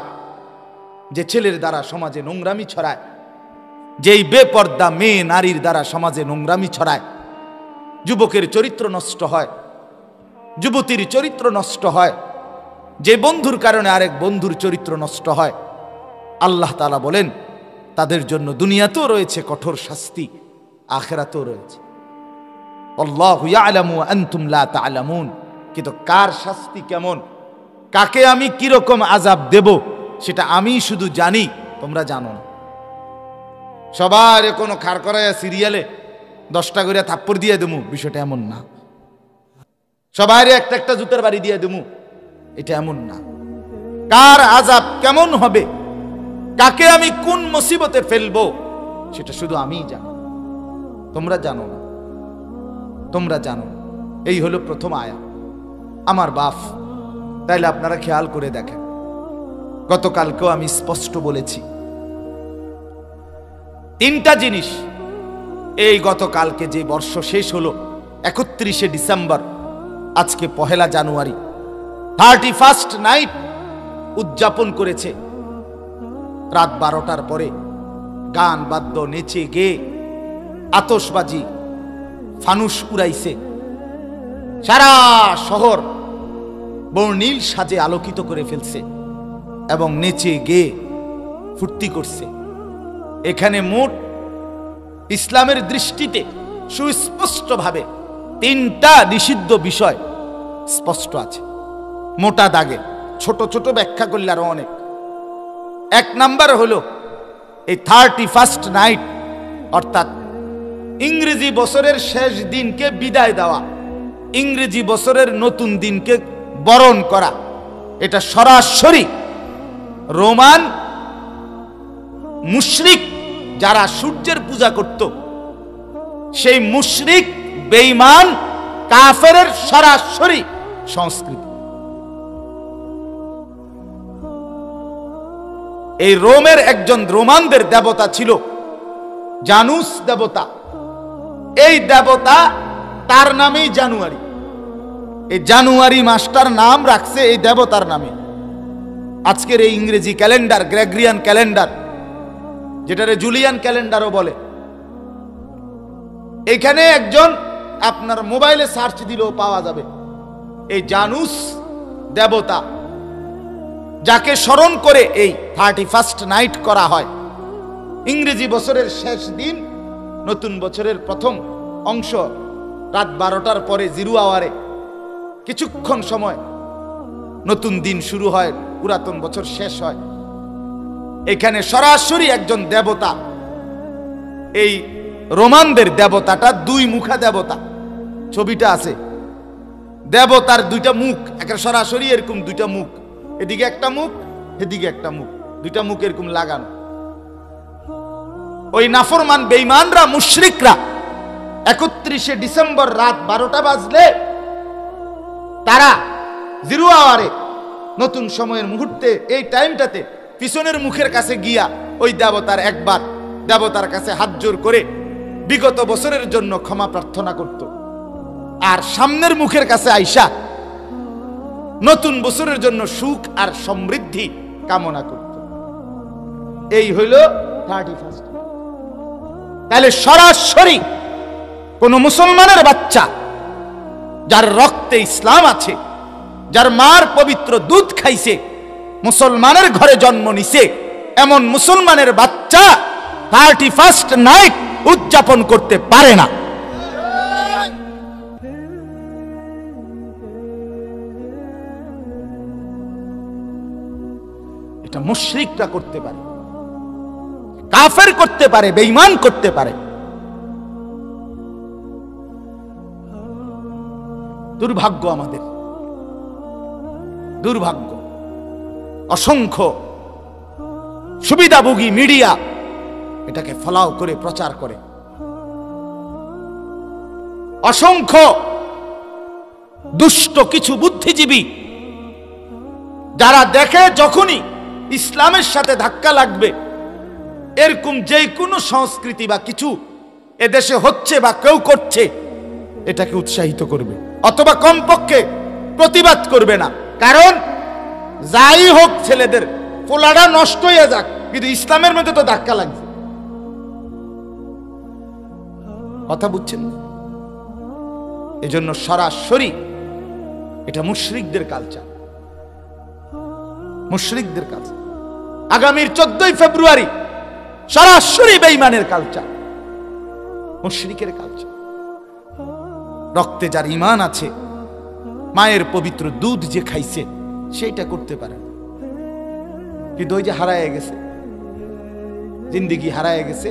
যে ছেলের দ্বারা সমাজে নোংরামি ছড়ায়, যেই বেপর্দা মেয়ে নারীর দ্বারা সমাজে নোংরামি ছড়ায়, যুবকের চরিত্র নষ্ট হয়, যুবতীর চরিত্র নষ্ট হয়, যে বন্ধুর কারণে আরেক বন্ধুর চরিত্র নষ্ট হয়, আল্লাহ তাআলা বলেন তাদের জন্য দুনিয়াতেও রয়েছে কঠোর শাস্তি, আখিরাতেও রয়েছে। আল্লাহু ইয়ালামু ওয়া আনতুম লা তা'লামুন, কিন্তু কার শাস্তি কেমন, কাকে আমি কিরকম আযাব দেব, সেটা আমি শুধু জানি, তোমরা জানো না। সবার কোনো খাড় করায় সিরিয়ালে 10টা করে থাপ্পড় দিয়ে দেবো, বিষয়টা এমন না। সবার একটা একটা জুতার বাড়ি দিয়ে দেবো, এটা এমন না। কার আযাব কেমন হবে, কাকে আমি কোন মুসিবতে ফেলবো, সেটা শুধু আমিই জানি, তোমরা জানো না, তোমরা জানো। এই হলো প্রথম আয়াত, আমার বাপ। তাইলে আপনারা খেয়াল করে দেখেন, গতকালকেও আমি স্পষ্ট বলেছি 3টা জিনিস। এই গতকালকে যে বর্ষ শেষ হলো 31শে ডিসেম্বর, আজকে 1 জানুয়ারি, 31st নাইট উদযাপন করেছে। রাত 12টার পরে গান বাদ্য, নেচে গে, আতশবাজি, ফানুস উড়াইছে, সারা শহর বর্ণিল সাজে আলোকিত করে ফেলছে এবং নেচে গে ফুর্তি করছে। এখানে মোট ইসলামের দৃষ্টিতে সুস্পষ্টভাবে 3টা নিষিদ্ধ বিষয় স্পষ্ট আছে, মোটা দাগে, ছোট ছোট ব্যাখ্যা করলে আরো অনেক। 1 নাম্বার হলো এই 31st নাইট, অর্থাৎ ইংরেজি বছরের শেষ দিনকে বিদায় দেওয়া, ইংরেজি বছরের নতুন দিনকে বরণ করা। এটা সরাসরি রোমান মুশরিক যারা সূর্যের পূজা করত, সেই মুশরিক বেঈমান কাফেরের সরাসরি সংস্কৃতি। এই রোমের একজন রোমানদের দেবতা ছিল জানুস দেবতা। এই দেবতা, তার নামেই জানুয়ারি। এই জানুয়ারি মাসটার নাম রাখছে এই দেবতার নামে। আজকের এই ইংরেজি ক্যালেন্ডার, গ্রেগরিয়ান ক্যালেন্ডার, যেটারে জুলিয়ান ক্যালেন্ডারও বলে, এখানে একজন আপনার মোবাইলে সার্চ দিলেও পাওয়া যাবে এই জানুস দেবতা, যাকে স্মরণ করে এই 31st নাইট করা হয়। ইংরেজি বছরের শেষ দিন, নতুন বছরের প্রথম অংশ, রাত 12টার পরে 0 আওয়ারে কিছুক্ষণ সময় নতুন দিন শুরু হয়, পুরাতন বছর শেষ হয়। এখানে সরাসরি একজন দেবতা, এই রোমানদের দেবতাটা 2 মুখা দেবতা। ছবিটা আছে, দেবতার 2টা মুখ, একটা সরাসরি এরকম 2টা মুখ, এদিকে একটা মুখ, এদিকে একটা মুখ, 2টা মুখ এরকম লাগানো। ওই নাফরমান বেঈমানরা, মুশরিকরা 31শে ডিসেম্বর রাত 12টা বাজলে তারা 0 আওয়ারে, নতুন সময়ের মুহূর্তে, এই টাইমটাতে পিছনের মুখের কাছে গিয়া ওই দেবতার একবার দেবতার কাছে হাত জোর করে বিগত বছরের জন্য ক্ষমা প্রার্থনা করত, আর সামনের মুখের কাছে আইসা নতুন বছরের জন্য সুখ আর সমৃদ্ধি কামনা করত। এই হইল 31st। তাহলে সরাসরি কোন মুসলমানের বাচ্চা, যার রক্তে ইসলাম আছে, যার মার পবিত্র দুধ খাইছে, মুসলমানের ঘরে জন্ম নিছে, এমন মুসলমানের বাচ্চা 31st নাইট উদযাপন করতে পারে না। এটা মুশরিকরা করতে পারে, কাফের করতে পারে, বেঈমান করতে পারে। দুর্ভাগ্য আমাদের, দুর্ভাগ্য। অসংখ্য সুবিধাভোগী মিডিয়া এটাকে ফলাও করে প্রচার করে। অসংখ্য দুষ্ট কিছু বুদ্ধিজীবী, যারা দেখে যখনই ইসলামের সাথে ধাক্কা লাগবে, এরকম যে কোনো সংস্কৃতি বা কিছু এদেশে হচ্ছে বা কেউ করছে, এটাকে উৎসাহিত করবে, অথবা কমপক্ষে প্রতিবাদ করবে না। কারণ যাই হোক, ছেলেদের পোলাটা নষ্ট হয়ে যাক, কিন্তু ইসলামের মধ্যে তো ধাক্কা লাগছে। কথা বুঝছেন? এজন্য সরাসরি এটা মুশরিকদের কালচার, মুশরিকদের কালচার। আগামীর 14ই ফেব্রুয়ারি সরাসরি বেঈমানের কালচার, মুশরিকের কালচার। রক্তে যার ঈমান আছে, মায়ের পবিত্র দুধ যে খাইছে, সেইটা করতে পারে, কিন্তু ওই যে হারায় গেছে, জিন্দেগি হারায় গেছে,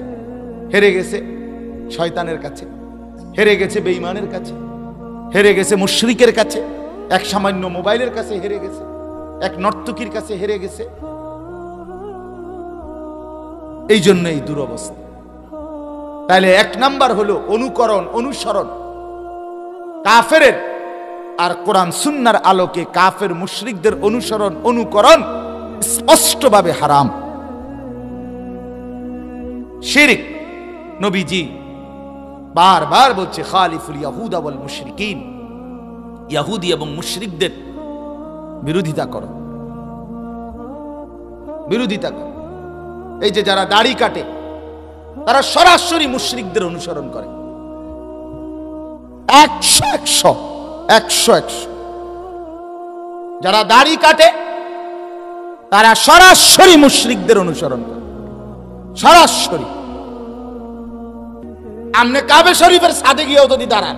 হেরে গেছে শয়তানের কাছে, হেরে গেছে বেঈমানের কাছে, হেরে গেছে মুশরিকের কাছে, এক সামান্য মোবাইলের কাছে হেরে গেছে, এক নর্তকীর কাছে হেরে গেছে। এই জন্য এই দুরবস্থা। তাহলে 1 নাম্বার হলো অনুকরণ, অনুসরণ কাফেরের। আর কোরআন সুন্নাহর আলোকে কাফের মুশরিকদের অনুসরণ, অনুকরণ স্পষ্টভাবে হারাম, শিরক। নবীজি বারবার বলছে, খালিফুল ইয়াহুদা ওয়াল মুশরিকিন, ইহুদি এবং মুশরিকদের বিরোধিতা করো, বিরোধিতা করো। এই যে যারা দাড়ি কাটে, তারা সরাসরি মুশরিকদের অনুসরণ করে, 100 যারা দাড়ি কাটে তারা সরাসরি মুশরিকদের অনুসরণ করে, সরাসরি। আমনে কাবা শরীফের ছাদে গিয়েও যদি দাঁড়ান,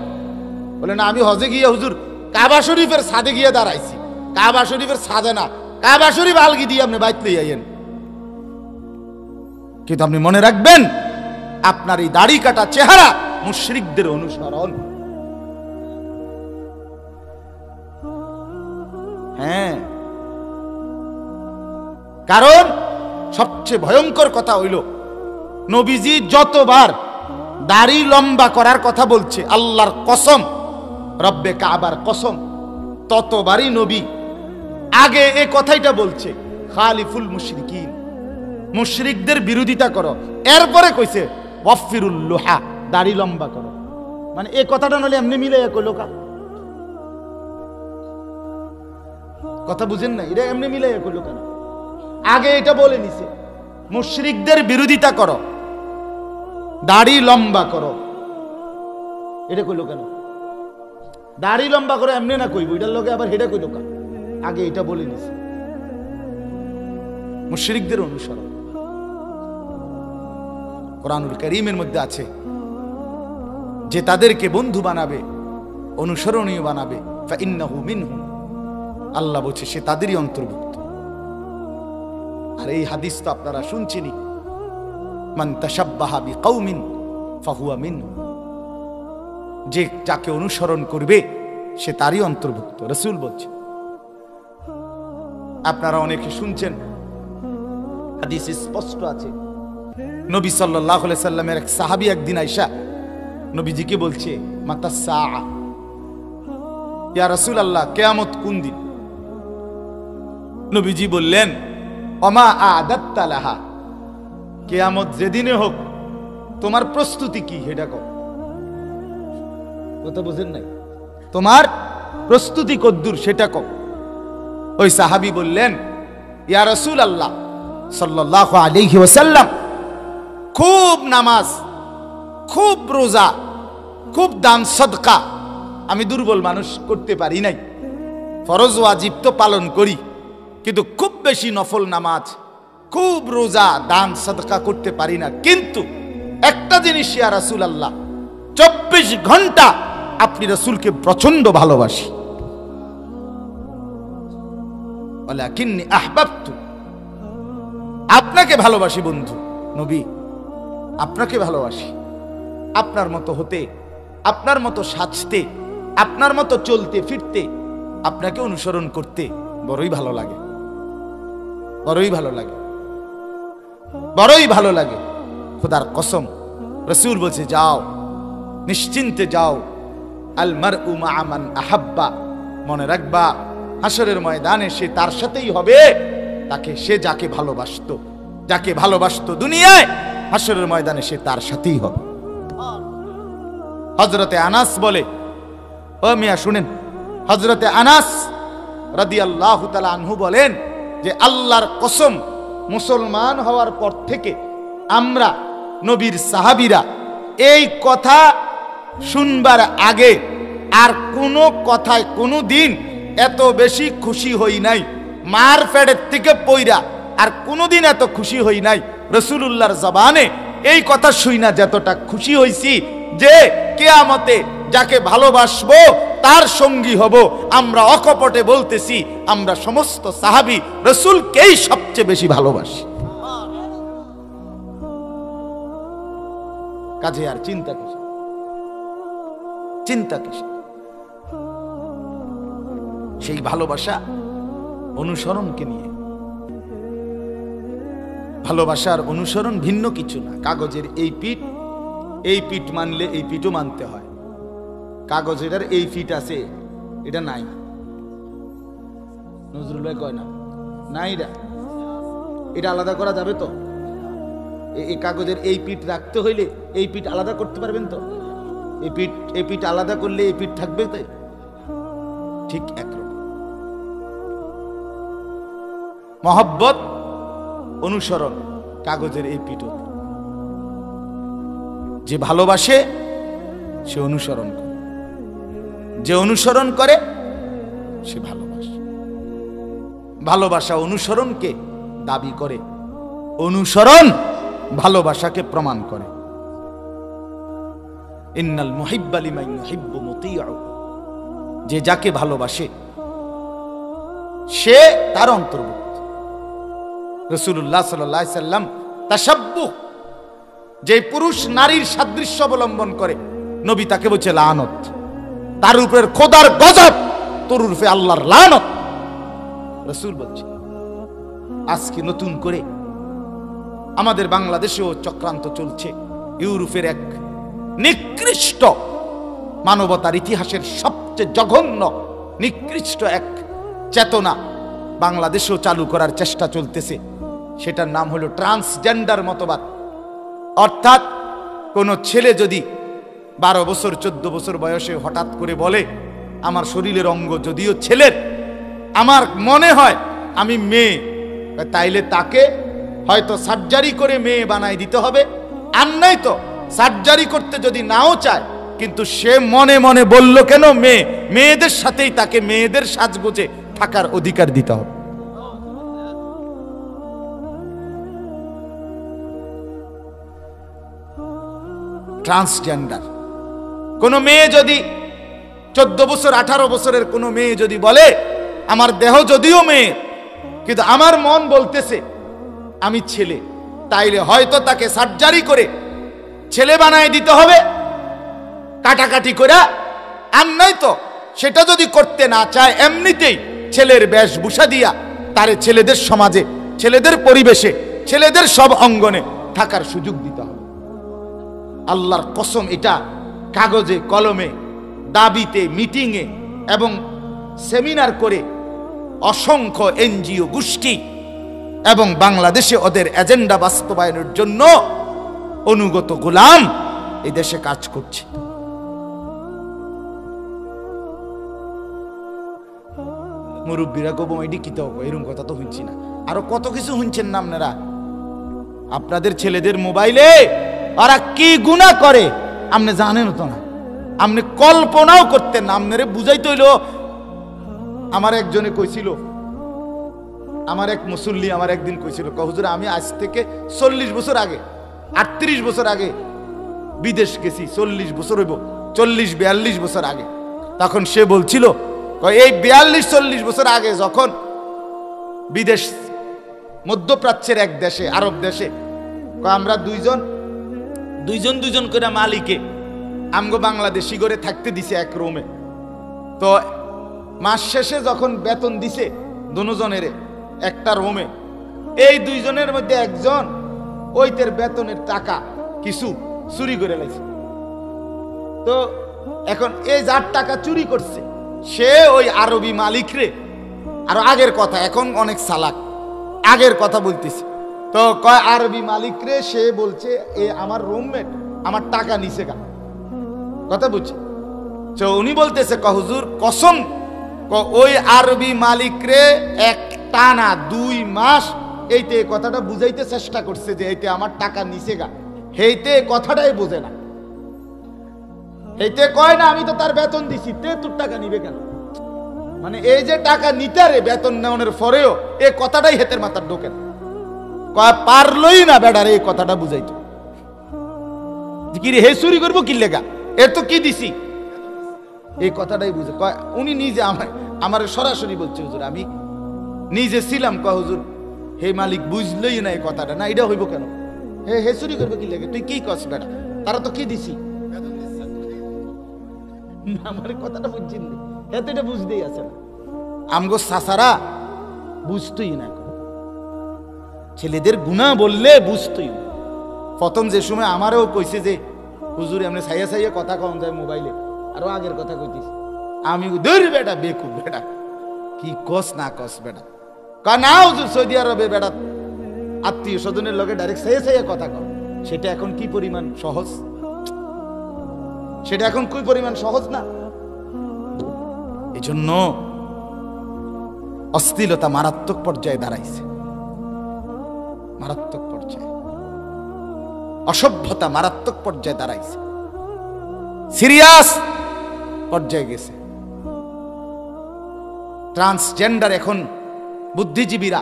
বলে না আমি হজে গিয়ে হুজুর কাবা শরীফের ছাদে গিয়ে দাঁড়াইছি, কাবা শরীফের ছাদে না, কাবা শরীফ আলগি দিয়ে আপনি বাইত লই আইয়েন। কিন্তু আপনি মনে রাখবেন, আপনার এই দাড়ি কাটা চেহারা মুশরিকদের অনুসরণ। হ্যাঁ, কারণ সবচেয়ে ভয়ঙ্কর কথা হইল, নবীজি যতবার দাড়ি লম্বা করার কথা বলছে, আল্লাহর কসম, রব্বে কাবার কসম, ততবারই নবী আগে এই কথাইটা বলছে, খালিফুল মুশরিকিন, মুশরিকদের বিরোধিতা করো। এরপরে কইছে ওয়াফিরুল লুহা, দাড়ি লম্বা করো। মানে এই কথাটা নলে এমনি মিলে কইলো কা, কথা বুঝেন না? এটা এমনি মিলে কইলো কেন? আগে এটা বলে নিছে মুশরিকদের বিরোধিতা করো, দাড়ি লম্বা করো। এটা কইলো কেন? দাড়ি লম্বা করো এমনি না কইব, এটার লগে আবার হেডা কইলো কা? আগে এটা বলে নিছে মুশরিকদের অনুসরণ। কোরআনুল কারীমের মধ্যে আছে যে তাদেরকে বন্ধু বানাবে, অনুসরণীয় বানাবে, ফাইন্নাহু মিনহুম, আল্লাহ বলছে সে তাদেরই অন্তর্ভুক্ত। আর এই হাদিস তো আপনারা শুনছেনই, মান তাশাব্বাহা বিকাউমিন ফাহুয়া মিনহুম, যে যাকে অনুসরণ করবে সে তারই অন্তর্ভুক্ত, রাসূল বলছে। আপনারা অনেকে শুনছেন, হাদিস স্পষ্ট আছে, নবী সাল্লাল্লাহু আলাইহি সাল্লামের এক সাহাবী একদিন আয়েশা নবীজিকে বলছে, মাতা সাআ, ইয়া রাসূলুল্লাহ, কিয়ামত কোন দিন? নবীজি বললেন, ওমা আ'দাত্তা লাহা, কিয়ামত যেদিনে হোক তোমার প্রস্তুতি কি সেটা কও। কথা বুঝেন নাই? তোমার প্রস্তুতি কদ্দুর সেটা কও। ওই সাহাবী বললেন, ইয়া রাসূলুল্লাহ সাল্লাল্লাহু আলাইহি ওয়াসাল্লাম, খুব নামাজ, খুব রোজা, খুব দান সদকা আমি দুর্বল মানুষ করতে পারি নাই, ফরজ ওয়াজিব তো পালন করি, কিন্তু খুব বেশি নফল নামাজ, খুব রোজা, দান সদকা করতে পারি না। কিন্তু একটা জিনিস ইয়া রাসূলুল্লাহ, 24 ঘন্টা আপনি রাসূলকে প্রচন্ড ভালোবাসি। ওয়ালাকিন্নী আহবাবতু, আপনাকে ভালোবাসি বন্ধু নবী, আপনাকে ভালোবাসি। আপনার মতো হতে, আপনার মতো সাজতে, আপনার মতো চলতে ফিরতে, আপনাকে অনুসরণ করতে বড়ই ভালো লাগে, বড়ই ভালো লাগে, বড়ই ভালো লাগে। খোদার কসম, রাসূল বলছে, যাও নিশ্চিন্তে যাও, আল মারউ মা মান আহাব্বা, মনে রাখবা হাসরের ময়দানে সে তার সাথেই হবে, তাকে সে যাকে ভালোবাসতো, যাকে ভালোবাসতো দুনিয়ায়, হাসরের ময়দানে সে তার সাথেই হবে। হযরতে আনাস বলে, ও মিয়া শুনেন, হযরতে আনাস রাদিয়াল্লাহু তাআলা আনহু বলেন যে আল্লাহর কসম, মুসলমান হওয়ার পর থেকে আমরা নবীর সাহাবীরা এই কথা শুনবার আগে আর কোনো কথায় কোনো দিন এত বেশি খুশি হই নাই, মার ফেডের থেকে পইরা আর কোনোদিন এত খুশি হই নাই রাসূলুল্লাহর জবানে এই কথা শুইনা যতটা খুশি হইছি যে কিয়ামতে যাকে ভালোবাসবো তার সঙ্গী হব। আমরা অকপটে বলতেছি, আমরা সমস্ত সাহাবী রাসূলকেই সবচেয়ে বেশি ভালোবাসি। কাজে আর চিন্তা কিসে, চিন্তা কিসে? সেই ভালোবাসা অনুসরণকে নিয়ে। ভালোবাসার অনুসরণ ভিন্ন কিছু না। কাগজের এই পিঠ মানলে এই পিঠও মানতে হয়। কাগজের এই পিঠ আছে, এটা নাই। নজরুল ভাই কয় না, নাই, এটা আলাদা করা যাবে তো? এই কাগজের এই পিঠ রাখতে হইলে এই পিঠ আলাদা করতে পারবেন তো? এই পিঠ আলাদা করলে এই পিঠ থাকবে তো? ঠিক একরকম মহব্বত, অনুসরণ কাগজের এই পিঠ। যে ভালোবাসে সে অনুসরণ করে, যে অনুসরণ করে সে ভালোবাসে। ভালোবাসা অনুসরণকে দাবি করে, অনুসরণ ভালোবাসাকে প্রমাণ করে। ইন্নাল মুহিব্বা লিমান ইউহিব্বু মুতিউ, যে যাকে ভালোবাসে সে তার অন্তর্ভুক্ত। রাসূলুল্লাহ সাল্লাল্লাহু আলাইহি সাল্লাম তাশাব্বুহ, যে পুরুষ নারীর সাদৃশ্য অবলম্বন করে নবী তাকে বলছে লানত, তার উপরে খোদার গজব, তোর উপরে আল্লাহর লানত। রাসূল বলছে আজকে নতুন করে আমাদের বাংলাদেশেও চক্রান্ত চলছে। ইউরোপের এক নিকৃষ্ট, মানবতার ইতিহাসের সবচেয়ে জঘন্য নিকৃষ্ট এক চেতনা বাংলাদেশেও চালু করার চেষ্টা চলতেছে। সেটার নাম হলো ট্রান্সজেন্ডার মতবাদ। অর্থাৎ কোনো ছেলে যদি 12 বছর 14 বছর বয়সে হঠাৎ করে বলে আমার শরীরের অঙ্গ যদিও ছেলের, আমার মনে হয় আমি মেয়ে, তাইলে তাকে হয়তো সার্জারি করে মেয়ে বানাই দিতে হবে। আর নাই তো সার্জারি করতে যদি নাও চায়, কিন্তু সে মনে মনে বলল কেন মেয়ে, মেয়েদের সাথেই তাকে মেয়েদের সাজগোজে থাকার অধিকার দিতে হবে। ট্রান্সজেন্ডার কোন মেয়ে যদি 14 বছর 18 বছরের কোন মেয়ে যদি বলে আমার দেহ যদিও মেয়ে, কিন্তু আমার মন বলতেছে আমি ছেলে, তাইলে হয়তো তাকে সার্জারি করে ছেলে বানায় দিতে হবে, কাটাকাটি করে। আর নাই তো সেটা যদি করতে না চায়, এমনিতেই ছেলের বেশভূষা দিয়া তারে ছেলেদের সমাজে, ছেলেদের পরিবেশে, ছেলেদের সব অঙ্গনে থাকার সুযোগ দিতে হবে। আল্লাহর কসম, এটা কাগজে কলমে, দাবিতে, মিটিংয়ে এবং সেমিনার করে অসংখ্য এনজিও গোষ্ঠী এবং বাংলাদেশে ওদের এজেন্ডা বাস্তবায়নের জন্য অনুগত গোলাম এই দেশে কাজ করছে। মুরব্বীরা কব এটি কি তো এরকম কথা তো শুনছি না, আরো কত কিছু শুনছেন না আপনারা। আপনাদের ছেলেদের মোবাইলে ওরা কি গুনাহ করে আপনি জানেন তো না, আপনি কল্পনাও করতেন না। আপনারে বুঝাইতে হইল। আমার একজনে কইছিল, আমার এক মুসল্লি আমার একদিন কইছিল, হুজুর আমি আজ থেকে 40 বছর আগে, 38 বছর আগে বিদেশ গেছি। 40 বছর হইব, 40-42 বছর আগে। তখন সে বলছিল এই 42-40 বছর আগে যখন বিদেশ, মধ্যপ্রাচ্যের এক দেশে, আরব দেশে, আমরা দুইজন করে মালিকে আমগো বাংলাদেশি করে থাকতে দিছে এক রুমে। তো মাস শেষে যখন বেতন দিছে দুজনের একটা রুমে, এই দুইজনের মধ্যে একজন ওইতের বেতনের টাকা কিছু চুরি করে লাইছে। তো এখন এই যার টাকা চুরি করছে সে ওই আরবি মালিকরে, আরো আগের কথা, এখন অনেক চালাক, আগের কথা বলতেছে। তো কয় আরবি মালিকরে সে বলছে এ আমার রুমমেট আমার টাকা নিছে কেন, কথা বুঝছে। তো উনি বলতেছে হুজুর কসম, ওই আরবি মালিকরে এক টানা 2 মাস এইতে কথাটা বুঝাইতে চেষ্টা করছে যে এইতে আমার টাকা নিছে গা, হেইতে কথাটাই বোঝে না। এইতে কয় না আমি তো তার বেতন দিছি, তে তোর টাকা নিবে কেন? মানে এই যে টাকা নিতারে বেতন নেওয়ার পরেও এই কথাটাই হেতের মাথার ঢোকে না। কয় পারলই না বেডার এই কথাটা বুঝাইতো, কি রে হে চুরি করবো কি লেগা, এর তো কি দিছি, এই কথাটাই বুঝে। কয় উনি নিজে আমার সরাসরি বলছে হুজুর আমি নিজে ছিলাম। কয় হুজুর হে মালিক বুঝলই না এই কথাটা, না এটা হইব কেন, হে চুরি করবে কি লেগে, তুই কি কস বেটা, তারা তো কি দিছি, আমার কথাটা বুঝছেন না, এত এটা বুঝতেই আছে না। আমগো সাসারা বুঝতই না, ছেলেদের গুনাহ বললে বুঝতই না। প্রথম যে সময় আমারও কইছে যে হুজুর এমনি সাইয়া সাইয়া কথা কম যায় মোবাইলে, আরো আগের কথা কইতিস, আমি ধর বেটা বেকুব বেটা, কি কস না কস বেটা, না হুজুর সৌদি আরবে বেটা আত্মীয় স্বজনের লগে ডাইরেক্ট সাইয়া সাইয়া কথা কম, সেটা এখন কি পরিমাণ সহজ, সেটা এখন কি পরিমাণ সহজ না। এই জন্য অশ্লীলতা মারাত্মক পর্যায়ে দাঁড়াইছে, মারাত্মক পর্যায়ে, অসভ্যতা মারাত্মক পর্যায়ে দাঁড়াইছে, সিরিয়াস পর্যায়ে গেছে। ট্রান্সজেন্ডার এখন বুদ্ধিজীবীরা,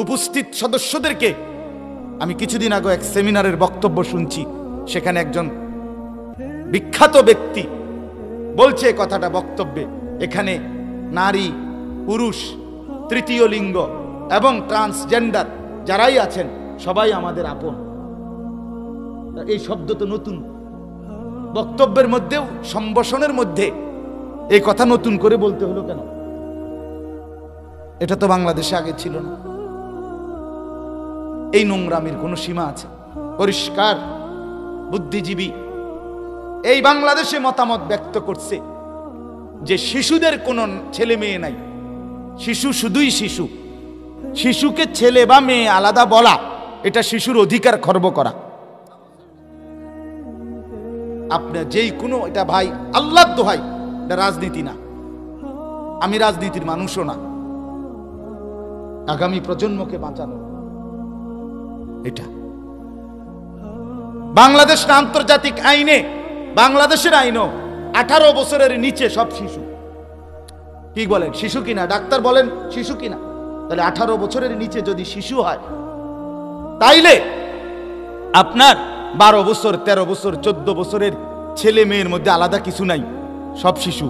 উপস্থিত সদস্যদেরকে আমি কিছুদিন আগে এক সেমিনারের বক্তব্য শুনছি, সেখানে একজন বিখ্যাত ব্যক্তি বলছে কথাটা বক্তব্যে, এখানে নারী, পুরুষ, তৃতীয় লিঙ্গ এবং ট্রান্সজেন্ডার যারাই আছেন সবাই আমাদের আপন। এই শব্দ তো নতুন, বক্তব্যের মধ্যেও সম্ভাষণের মধ্যে এই কথা নতুন করে বলতে হলো কেন? এটা তো বাংলাদেশে আগে ছিল না। এই নোংরামির কোনো সীমা আছে? পরিষ্কার বুদ্ধিজীবী এই বাংলাদেশে মতামত ব্যক্ত করছে যে শিশুদের কোনো ছেলে মেয়ে নাই, শিশু শুধুই শিশু। শিশুকে ছেলে বা মেয়ে আলাদা বলা এটা শিশুর অধিকার খর্ব করা। আপনার যেই কোনো, এটা ভাই আল্লাহর দোহাই, এটা রাজনীতি না, আমি রাজনীতির মানুষও না, আগামী প্রজন্মকে বাঁচানো এটা বাংলাদেশ না আন্তর্জাতিক আইনে, বাংলাদেশের আইনও 18 বছরের নিচে সব শিশু। কি বলেন শিশু কিনা? ডাক্তার বলেন শিশু কিনা? তাহলে 18 বছরের নিচে যদি শিশু হয়, তাইলে আপনার 12 বছর, 13 বছর, 14 বছরের ছেলে মেয়ের মধ্যে আলাদা কিছু নাই, সব শিশু,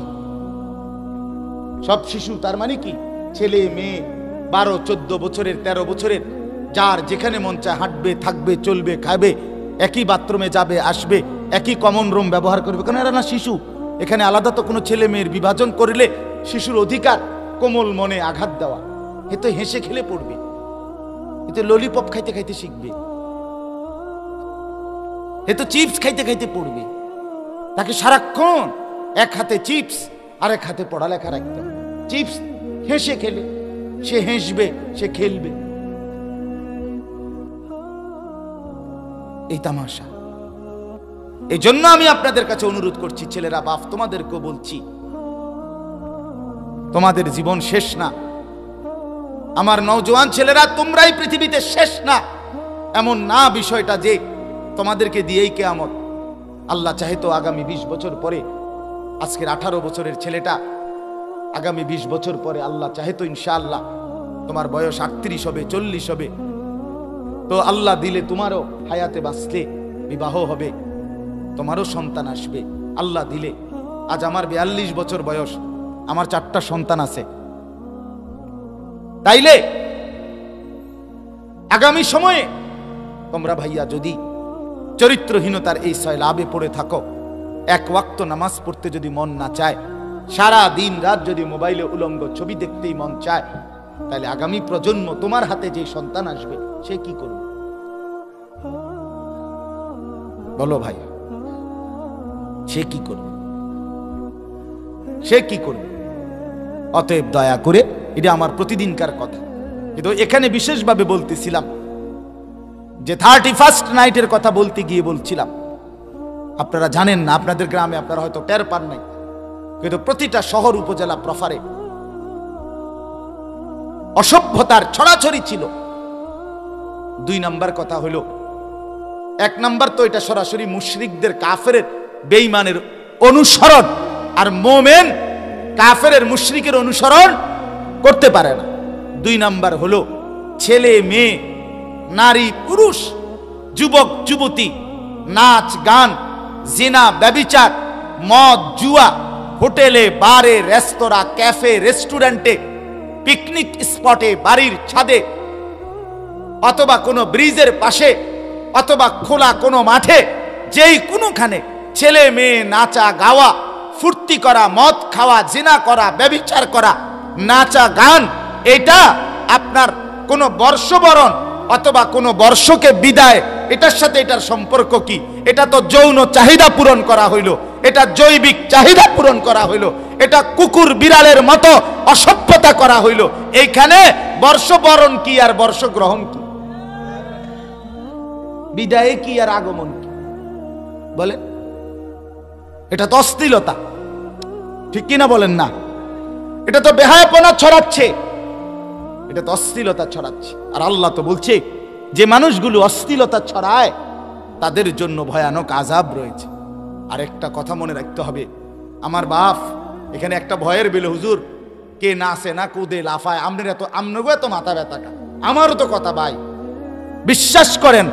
সব শিশু। তার মানে কি ছেলে মেয়ে 12, 14 বছরের, 13 বছরের, যার যেখানে মন চায় হাঁটবে, থাকবে, চলবে, খাবে, একই বাথরুমে যাবে, আসবে, একই কমন রুম ব্যবহার করবে। কারণ এরা না শিশু, এখানে আলাদা তো কোনো ছেলে মেয়ের বিভাজন করলে শিশুর অধিকার কোমল মনে আঘাত দেওয়া। এ তো হেসে খেলে পড়বে, এ তো ললিপপ খাইতে খাইতে শিখবে, এ তো চিপস খাইতে খাইতে পড়বে। তাকে সারাক্ষণ এক হাতে চিপস আর এক হাতে পড়ালেখা রাখতে হবে। চিপস হেসে খেলে, সে হেসবে, সে খেলবে, এই তামাশা। এই জন্য আমি আপনাদের কাছে অনুরোধ করছি, ছেলেরা, বাপ, তোমাদেরকেও বলছি, তোমাদের জীবন শেষ না। আমার নওজোয়ান ছেলেরা, তোমরাই পৃথিবীতে শেষ না, এমন না বিষয়টা যে তোমাদেরকে দিয়েই কিয়ামত। আল্লাহ চাহে তো আগামী 20 বছর পরে, আজকের 18 বছরের ছেলেটা আগামী 20 বছর পরে আল্লাহ চাহে তো ইনশাআল্লাহ তোমার বয়স 38 হবে, 40 হবে, তো আল্লাহ দিলে তোমারও হায়াতে বাঁচলে বিবাহ হবে, তোমারও সন্তান আসবে আল্লাহ দিলে। আজ আমার 42 বছর বয়স, আমার 4টা সন্তান আছে। তাইলে আগামী সময়ে তোমরা ভাইয়া যদি চরিত্রহীনতার এই সয়লাবে পড়ে থাকো, এক ওয়াক্ত নামাজ পড়তে যদি মন না চায়, সারা দিন রাত যদি মোবাইলে উলঙ্গ ছবি দেখতেই মন চায়, তাহলে আগামী প্রজন্ম, তোমার হাতে যে সন্তান আসবে, সে কি করবে বলো ভাই? সে কি করবে? সে কি করবে? অতএব দয়া করে, এটা আমার প্রতিদিনকার কথা, কিন্তু এখানে বিশেষভাবে বলতেছিলাম যে 31st নাইটের কথা বলতে গিয়ে বলছিলাম, আপনারা জানেন না, আপনাদের গ্রামে আপনারা হয়তো টের পান নাই, কিন্তু প্রতিটা শহর উপজেলা প্রফারে অসভ্যতার ছড়াছড়ি ছিল। 2 নাম্বার কথা হলো, 1 নাম্বার তো এটা সরাসরি মুশরিকদের, কাফের, বেঈমানের অনুসরণ, আর মোমেন কাফের, মুশরিকের অনুসরণ করতে পারে না। 2 নাম্বার হলো ছেলে মেয়ে, নারী পুরুষ, যুবক যুবতী, নাচ গান, জিনা, ব্যভিচার, মদ, জুয়া, হোটেলে, বারে, রেস্তোরাঁ, ক্যাফে, রেস্টুরেন্টে, পিকনিক স্পটে, বাড়ির ছাদে, অথবা কোনো ব্রিজের পাশে, অথবা খোলা কোনো মাঠে, যেই কোনোখানে ছেলে মেয়ে নাচা গাওয়া, ফুর্তি করা, মদ খাওয়া, জিনা করা, ব্যভিচার করা, নাচা গান, এটা আপনার কোনো বর্ষবরণ অথবা কোনো বর্ষকে বিদায়, এটার সাথে এটার সম্পর্ক কি? এটা তো যৌন চাহিদা পূরণ করা হইল, এটা জৈবিক চাহিদা পূরণ করা হইল, এটা কুকুর বিড়ালের মতো অসভ্যতা করা হইল। এইখানে বর্ষবরণ কি আর বর্ষগ্রহণ কি? বিদায়ে কি আর আগমন কি? বলেন, এটা তো অশ্লীলতা, ঠিক কিনা বলেন না? এটা তো বেহায়াপনা ছড়াচ্ছে, এটা তো অশ্লীলতা ছড়াচ্ছে। আর আল্লাহ তো বলছে, যে মানুষগুলো অশ্লীলতা ছড়ায় তাদের জন্য ভয়ানক আযাব রয়েছে। আর একটা কথা মনে রাখতে হবে, আমার বাপ এখানে একটা ভয়ের বেলে, হুজুর কে নাচে না, কুদে, লাফায়, আমনেগো এত মাথা ব্যথাটা, আমারও তো কথা ভাই, বিশ্বাস করেন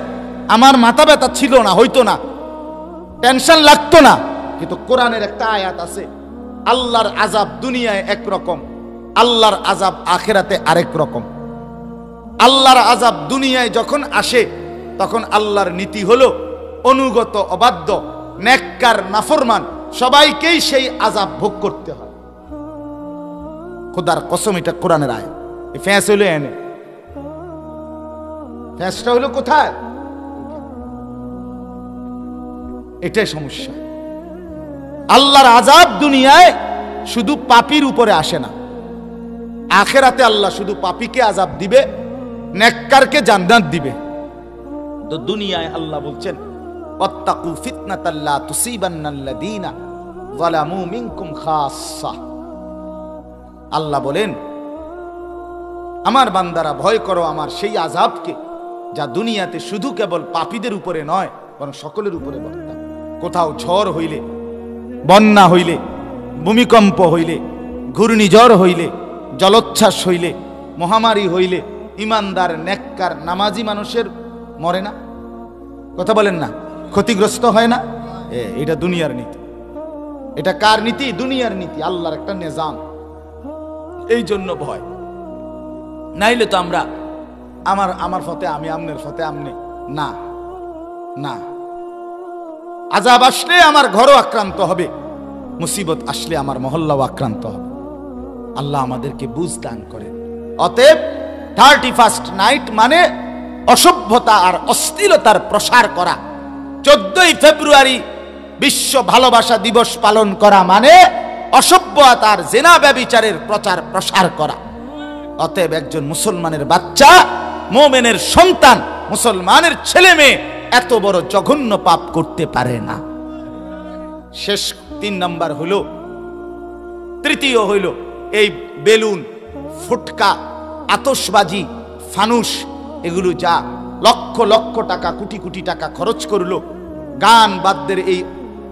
আমার মাথা ব্যথা ছিল না, হইতো না, টেনশন লাগতো না, কিন্তু কোরআনের একটা আয়াত আছে, আল্লাহর আযাব দুনিয়ায় একরকম, আল্লাহর আযাব আখিরাতে আরেক রকম। আল্লাহর আযাব দুনিয়ায় যখন আসে, তখন আল্লাহর নীতি হলো অনুগত, অবাধ্য, নেককার, নাফরমান সবাইকেই সেই আযাব ভোগ করতে হয়। খোদার কসম, এটা কোরআনের আয়াত। এই ফ্যাঁস হইলো এনে, ফ্যাঁসটা হইলো কোথায়? এটাই সমস্যা। আল্লাহর আযাব দুনিয়ায় শুধু পাপীর উপরে আসে না, আখিরাতে আল্লাহ শুধু পাপীকে আযাব দিবে, নেককারকে জান্নাত দিবে। তো দুনিয়ায় আল্লাহ বলছেন ওয়াত্তাকু ফিতনাতাল লা তুসিবান্নাল্লাযীনা যালামু মিনকুম খাসসা। আল্লাহ বলেন আমার বান্দারা ভয় করো আমার সেই আযাবকে যা দুনিয়াতে শুধু কেবল পাপীদের উপরে নয় বরং সকলের উপরে বর্তায়। কোথাও ঝড় হইলে, বন্যা হইলে, ভূমিকম্প হইলে, ঘূর্ণিঝড় হইলে, জলোচ্ছ্বাস হইলে, মহামারী হইলে ইমানদার নেককার নামাজি মানুষের মরে না? কথা বলেন না, ক্ষতিগ্রস্ত হয় না? এটা দুনিয়ার নীতি। এটা কার নীতি? দুনিয়ার নীতি, আল্লাহর একটা নিজাম। এই জন্য ভয়, নাইলে তো আমরা আমার ফতে আমি, আমনের ফতে আমনে, না না। আযাব আসলে আমার ঘরও আক্রান্ত হবে, মুসিবত আসলে আমার মহল্লাও আক্রান্ত হবে। আল্লাহ আমাদেরকে বুঝ দান করেন। অতএব 31st নাইট মানে অসভ্যতা আর অশ্লীলতার প্রসার করা। 14ই ফেব্রুয়ারি বিশ্ব ভালোবাসা দিবস পালন করা মানে অসভ্যতা আর জিনা ব্যভিচারের প্রচার প্রসার করা। অতএব একজন মুসলমানের বাচ্চা, মুমিনের সন্তান, মুসলমানের ছেলে মেয়ে এত বড় জঘন্য পাপ করতে পারে না। শেষ 3 নাম্বার হলো, তৃতীয় হইল এই বেলুন, ফুটকা, আতশবাজি, ফানুস, এগুলো যা লক্ষ লক্ষ টাকা, কোটি কোটি টাকা খরচ করলো, গান বাদ্যের এই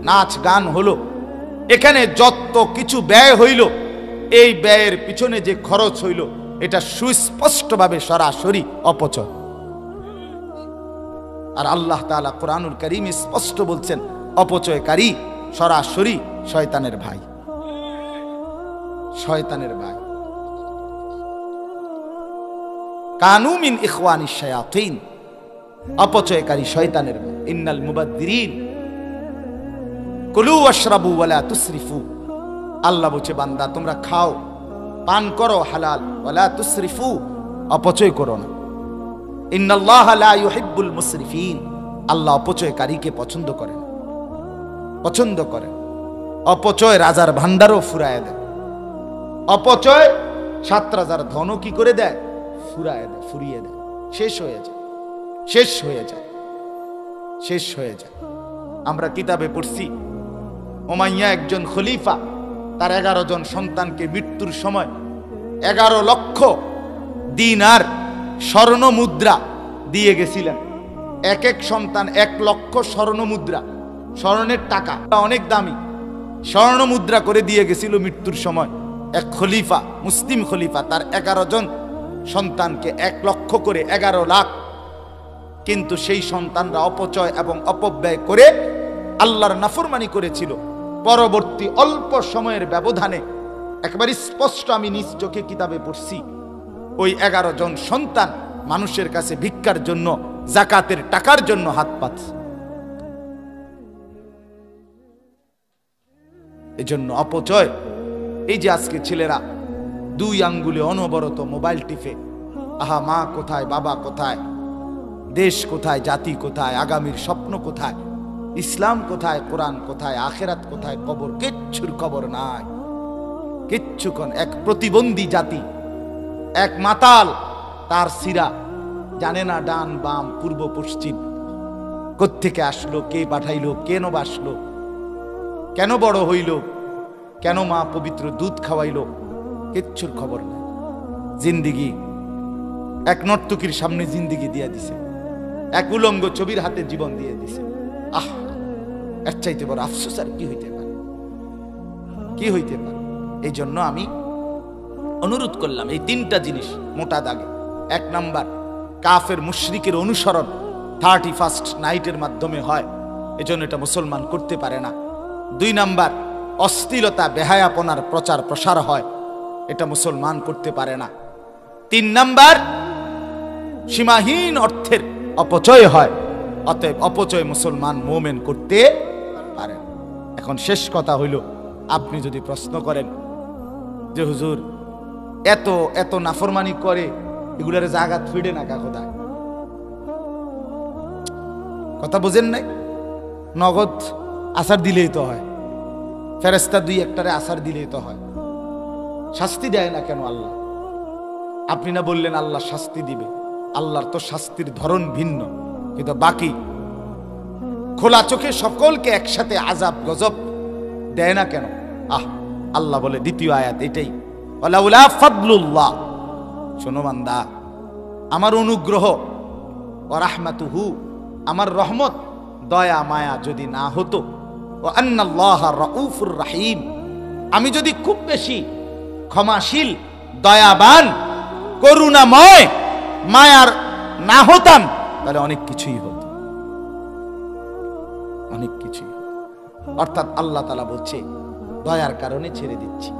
নাচ গান হলো, এখানে যত কিছু ব্যয় হইল, এই ব্যয়ের পিছনে যে খরচ হইল এটা সুস্পষ্টভাবে সরাসরি অপচয়। আর আল্লাহ তাআলা কোরআনুল কারীম স্পষ্ট বলছেন অপচয়কারী সরাসরি শয়তানের ভাই, শয়তানের ভাই। কানু মিন ইখওয়ানিশ শায়াতিন, অপচয়কারী শয়তানের ভাই। ইন্নাল মুবাদ্দিরিন কুলু ওয়াশরাবু ওয়ালা তুসরিফু। আল্লাহ বলছে বান্দা তোমরা খাও, পান করো হালাল, ওয়ালা তুসরিফু, অপচয় করো না। ইন্নাল্লাহা লা ইউহিব্বুল মুসরিফিন, আল্লাহ অপচয়কারীকে পছন্দ করেন, পছন্দ করেন। অপচয় রাজার ভান্ডারও ফুরায় দেয়, অপচয় 7 রাজার ধনও কি করে দেয়? ফুরায় দেয়, ফুরিয়ে দেয়, শেষ হয়ে যায়, শেষ হয়ে যায়, শেষ হয়ে যায়। আমরা কিতাবে পড়ছি উমাইয়া একজন খলিফা, তার 11 জন সন্তানকে মৃত্যুর সময় 11 লক্ষ দিনার স্বর্ণ মুদ্রা দিয়ে গেছিলেন। এক এক সন্তান 1 লক্ষ স্বর্ণ মুদ্রা, স্বর্ণের টাকা অনেক দামি, স্বর্ণ মুদ্রা করে দিয়ে গেছিল মৃত্যুর সময়। এক খলিফা, মুসলিম খলিফা, তার 11 জন সন্তানকে 1 লক্ষ করে 11 লাখ। কিন্তু সেই সন্তানরা অপচয় এবং অপব্যয় করে আল্লাহর নাফরমানি করেছিল। পরবর্তী অল্প সময়ের ব্যবধানে একেবারে স্পষ্ট আমি নিজ চোখে কিতাবে পড়ছি, ওই 11 জন সন্তান মানুষের কাছে ভিক্ষার জন্য, যাকাতের টাকার জন্য হাত পাতছে। এজন্য অপচয়, এই যে আজকে ছেলেরা 2 আঙ্গুলে অনবরত মোবাইল টিপে, আহা মা কোথায়, বাবা কোথায়, দেশ কোথায়, জাতি কোথায়, আগামীর স্বপ্ন কোথায়, ইসলাম কোথায়, কোরআন কোথায়, আখেরাত কোথায়, কবর, কিচ্ছুর খবর নাই, কিচ্ছুক্ষণ। এক প্রতিবন্ধী জাতি, এক মাতাল, তার সিরা জানে না ডান বাম পূর্ব পশ্চিম, কোত্থেকে আসলো, কে পাঠাইলো, কেন বাসলো, কেন বড় হইল, কেন মা পবিত্র দুধ খাওয়াইলো, কিচ্ছুর খবর নাই। জিন্দিগি এক নর্তকীর সামনে জিন্দিগি দিয়ে দিছে, এক উলঙ্গ ছবির হাতে জীবন দিয়ে দিছে। আহ, এর চাইতে বড় আফসোস আর কি হইতে পারে, কি হইতে পারে? এই জন্য আমি অনুরোধ করলাম এই 3টা জিনিস মোটা দাগে। 1 নাম্বার, কাফের মুশরিকের অনুসরণ 31st নাইটের মাধ্যমে হয়, এজন্য এটা মুসলমান করতে পারে না। 2 নাম্বার, অশ্লীলতা বেহায়াপনার প্রচার প্রসার হয়, এটা মুসলমান করতে পারে না। 3 নাম্বার, সীমাহীন অর্থের অপচয় হয়, অতএব অপচয় মুসলমান মুমিন করতে পারে। এখন শেষ কথা হইল, আপনি যদি প্রশ্ন করেন যে হুজুর এত এত নাফরমানি করে, এগুলার জাগাত ফিরে না কোথায়? কথা বুঝেন নাই? নগদ আসার দিলেই তো হয়, ফেরেশতা দুই একটারে আসার দিলেই তো হয়, শাস্তি দেয় না কেন আল্লাহ? আপনি না বললেন আল্লাহ শাস্তি দিবে? আল্লাহর তো শাস্তির ধরন ভিন্ন, কিন্তু বাকি খোলা চোখে সকলকে একসাথে আযাব গজব দেয় না কেন? আল্লাহ বলে দ্বিতীয় আয়াত এটাই, ওয়ালাউলা ফাদলুল্লাহ, শোনো বান্দা, আমার অনুগ্রহ, ওয়া রাহমাতুহু, আমার রহমত দয়া মায়া যদি না হতো, ওয়া আন্নাল্লাহা রাউফুর রাহিম, আমি যদি খুব বেশি ক্ষমাশীল, দয়াবান, করুণাময়, মায়ার না হতাম, তাহলে অনেক কিছুই হতো, অনেক কিছুই হতো। অর্থাৎ আল্লাহ তাআলা বলছে দয়ার কারণে ছেড়ে দিচ্ছি,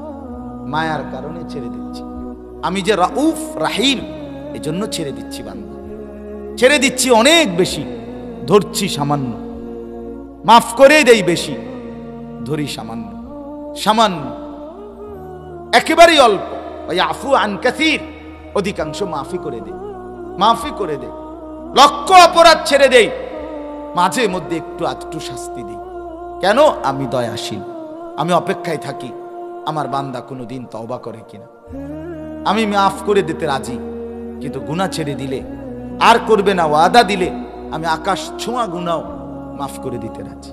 মায়ার কারণে ছেড়ে দিচ্ছি, আমি যে রাউফ রাহিম এজন্য ছেড়ে দিচ্ছি বান্দা, ছেড়ে দিচ্ছি অনেক বেশি, ধরছি সামান্য, মাফ করে দেই বেশি, ধরি সামান্য, সামান্য একেবারেই অল্প, ইয়াফু আন কাসীর, অধিকাংশ মাফি করে দেই, মাফি করে দেই, লক্ষ অপরাধ ছেড়ে দেই, মাঝে মধ্যে একটু আধটু শাস্তি দিই। কেন? আমি দয়াশীল, আমি অপেক্ষায় থাকি আমার বান্দা কোনোদিন তওবা করে কিনা। আমি মাফ করে দিতে রাজি, কিন্তু গুনাহ ছেড়ে দিলে আর করবে না ওয়াদা দিলে আমি আকাশ ছোঁয়া গুনাও মাফ করে দিতে রাজি,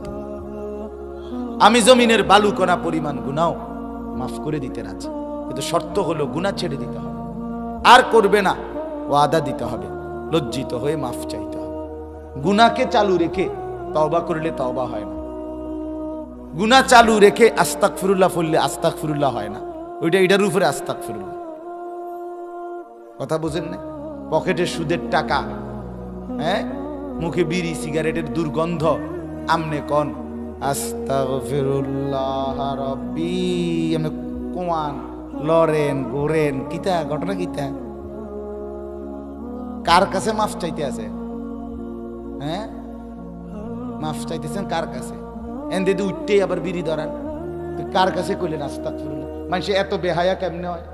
আমি জমিনের বালুকণা পরিমাণ গুনাও মাফ করে দিতে রাজি, কিন্তু শর্ত হলো গুনাহ ছেড়ে দিতে হবে, আর করবে না ওয়াদা দিতে হবে, লজ্জিত হয়ে মাফ চাইতে হবে। গুনাহকে চালু রেখে তওবা করলে তওবা হয় না, গুনাহ চালু রেখে আস্তাগফিরুল্লাহ পড়লে আস্তাগফিরুল্লাহ হয় না, ওইটা এটার উপরে আস্তাগফিরুল্লাহ। কথা বুঝেন না? পকেটে সুদের টাকা, মুখে বিড়ি সিগারেটের দুর্গন্ধ, আমনে কোন আস্তাগফিরুল্লাহ রাব্বি, আমি কোয়ান লরেন গোরেন, কিতা ঘটনা কিতা? কার কাছে মাফ চাইতে আছে? মাফ চাইতেছেন কার কাছে? এনদে উঠতে আবার বিড়ি ধরান, কার কাছে কইলেন আস্তাগফিরুল্লাহ? মানুষ এত বেহায়া কেমনে হয়?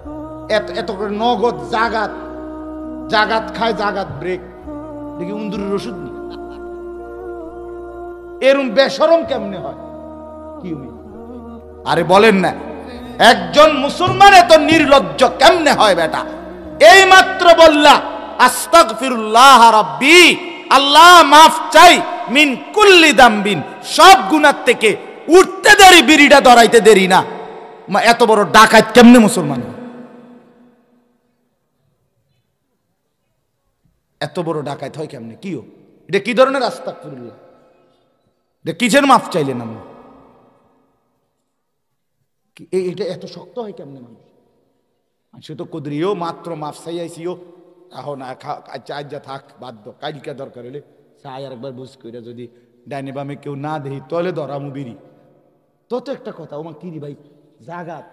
এত এত করে নগদ জাগাত জাগাত খায়, জাগাত ব্রেক দেখি উন্দুরের ওষুধ নি, এরম বেশরম কেমনে হয়? কি আরে বলেন না, একজন মুসলমান এত নির্লজ্জ কেমনে হয় বেটা? এই মাত্র বললা আস্তাগফিরুল্লাহ রাব্বি, আল্লাহ মাফ চাই, মিন কুল্লি দামবিন, সব গুনাহ থেকে উঠতে দেরি, বিড়িটা ধরাইতে দেরি না। এত বড় ডাকাত কেমনে মুসলমান? এত বড় ডাকাত হয় কেমনে? কিও এটা কি ধরনের আস্তাগফিরুল্লাহ? এটা কিসের মাফ চাইলেন? আমি এটা এত শক্ত হয় কেমনে? মানুষ তো কুদরিও মাত্র মাফ চাইয়াইছিও, এখন আচ্ছা আজ যা থাক, বাধ্য, কালকে দরকার হলে চাই আর একবার বুঝ করে, যদি ডাইনে বামে কেউ না দেই তাহলে ধরামু বিড়ি, তো একটা কথা। ওমা কি রে ভাই, জাগাত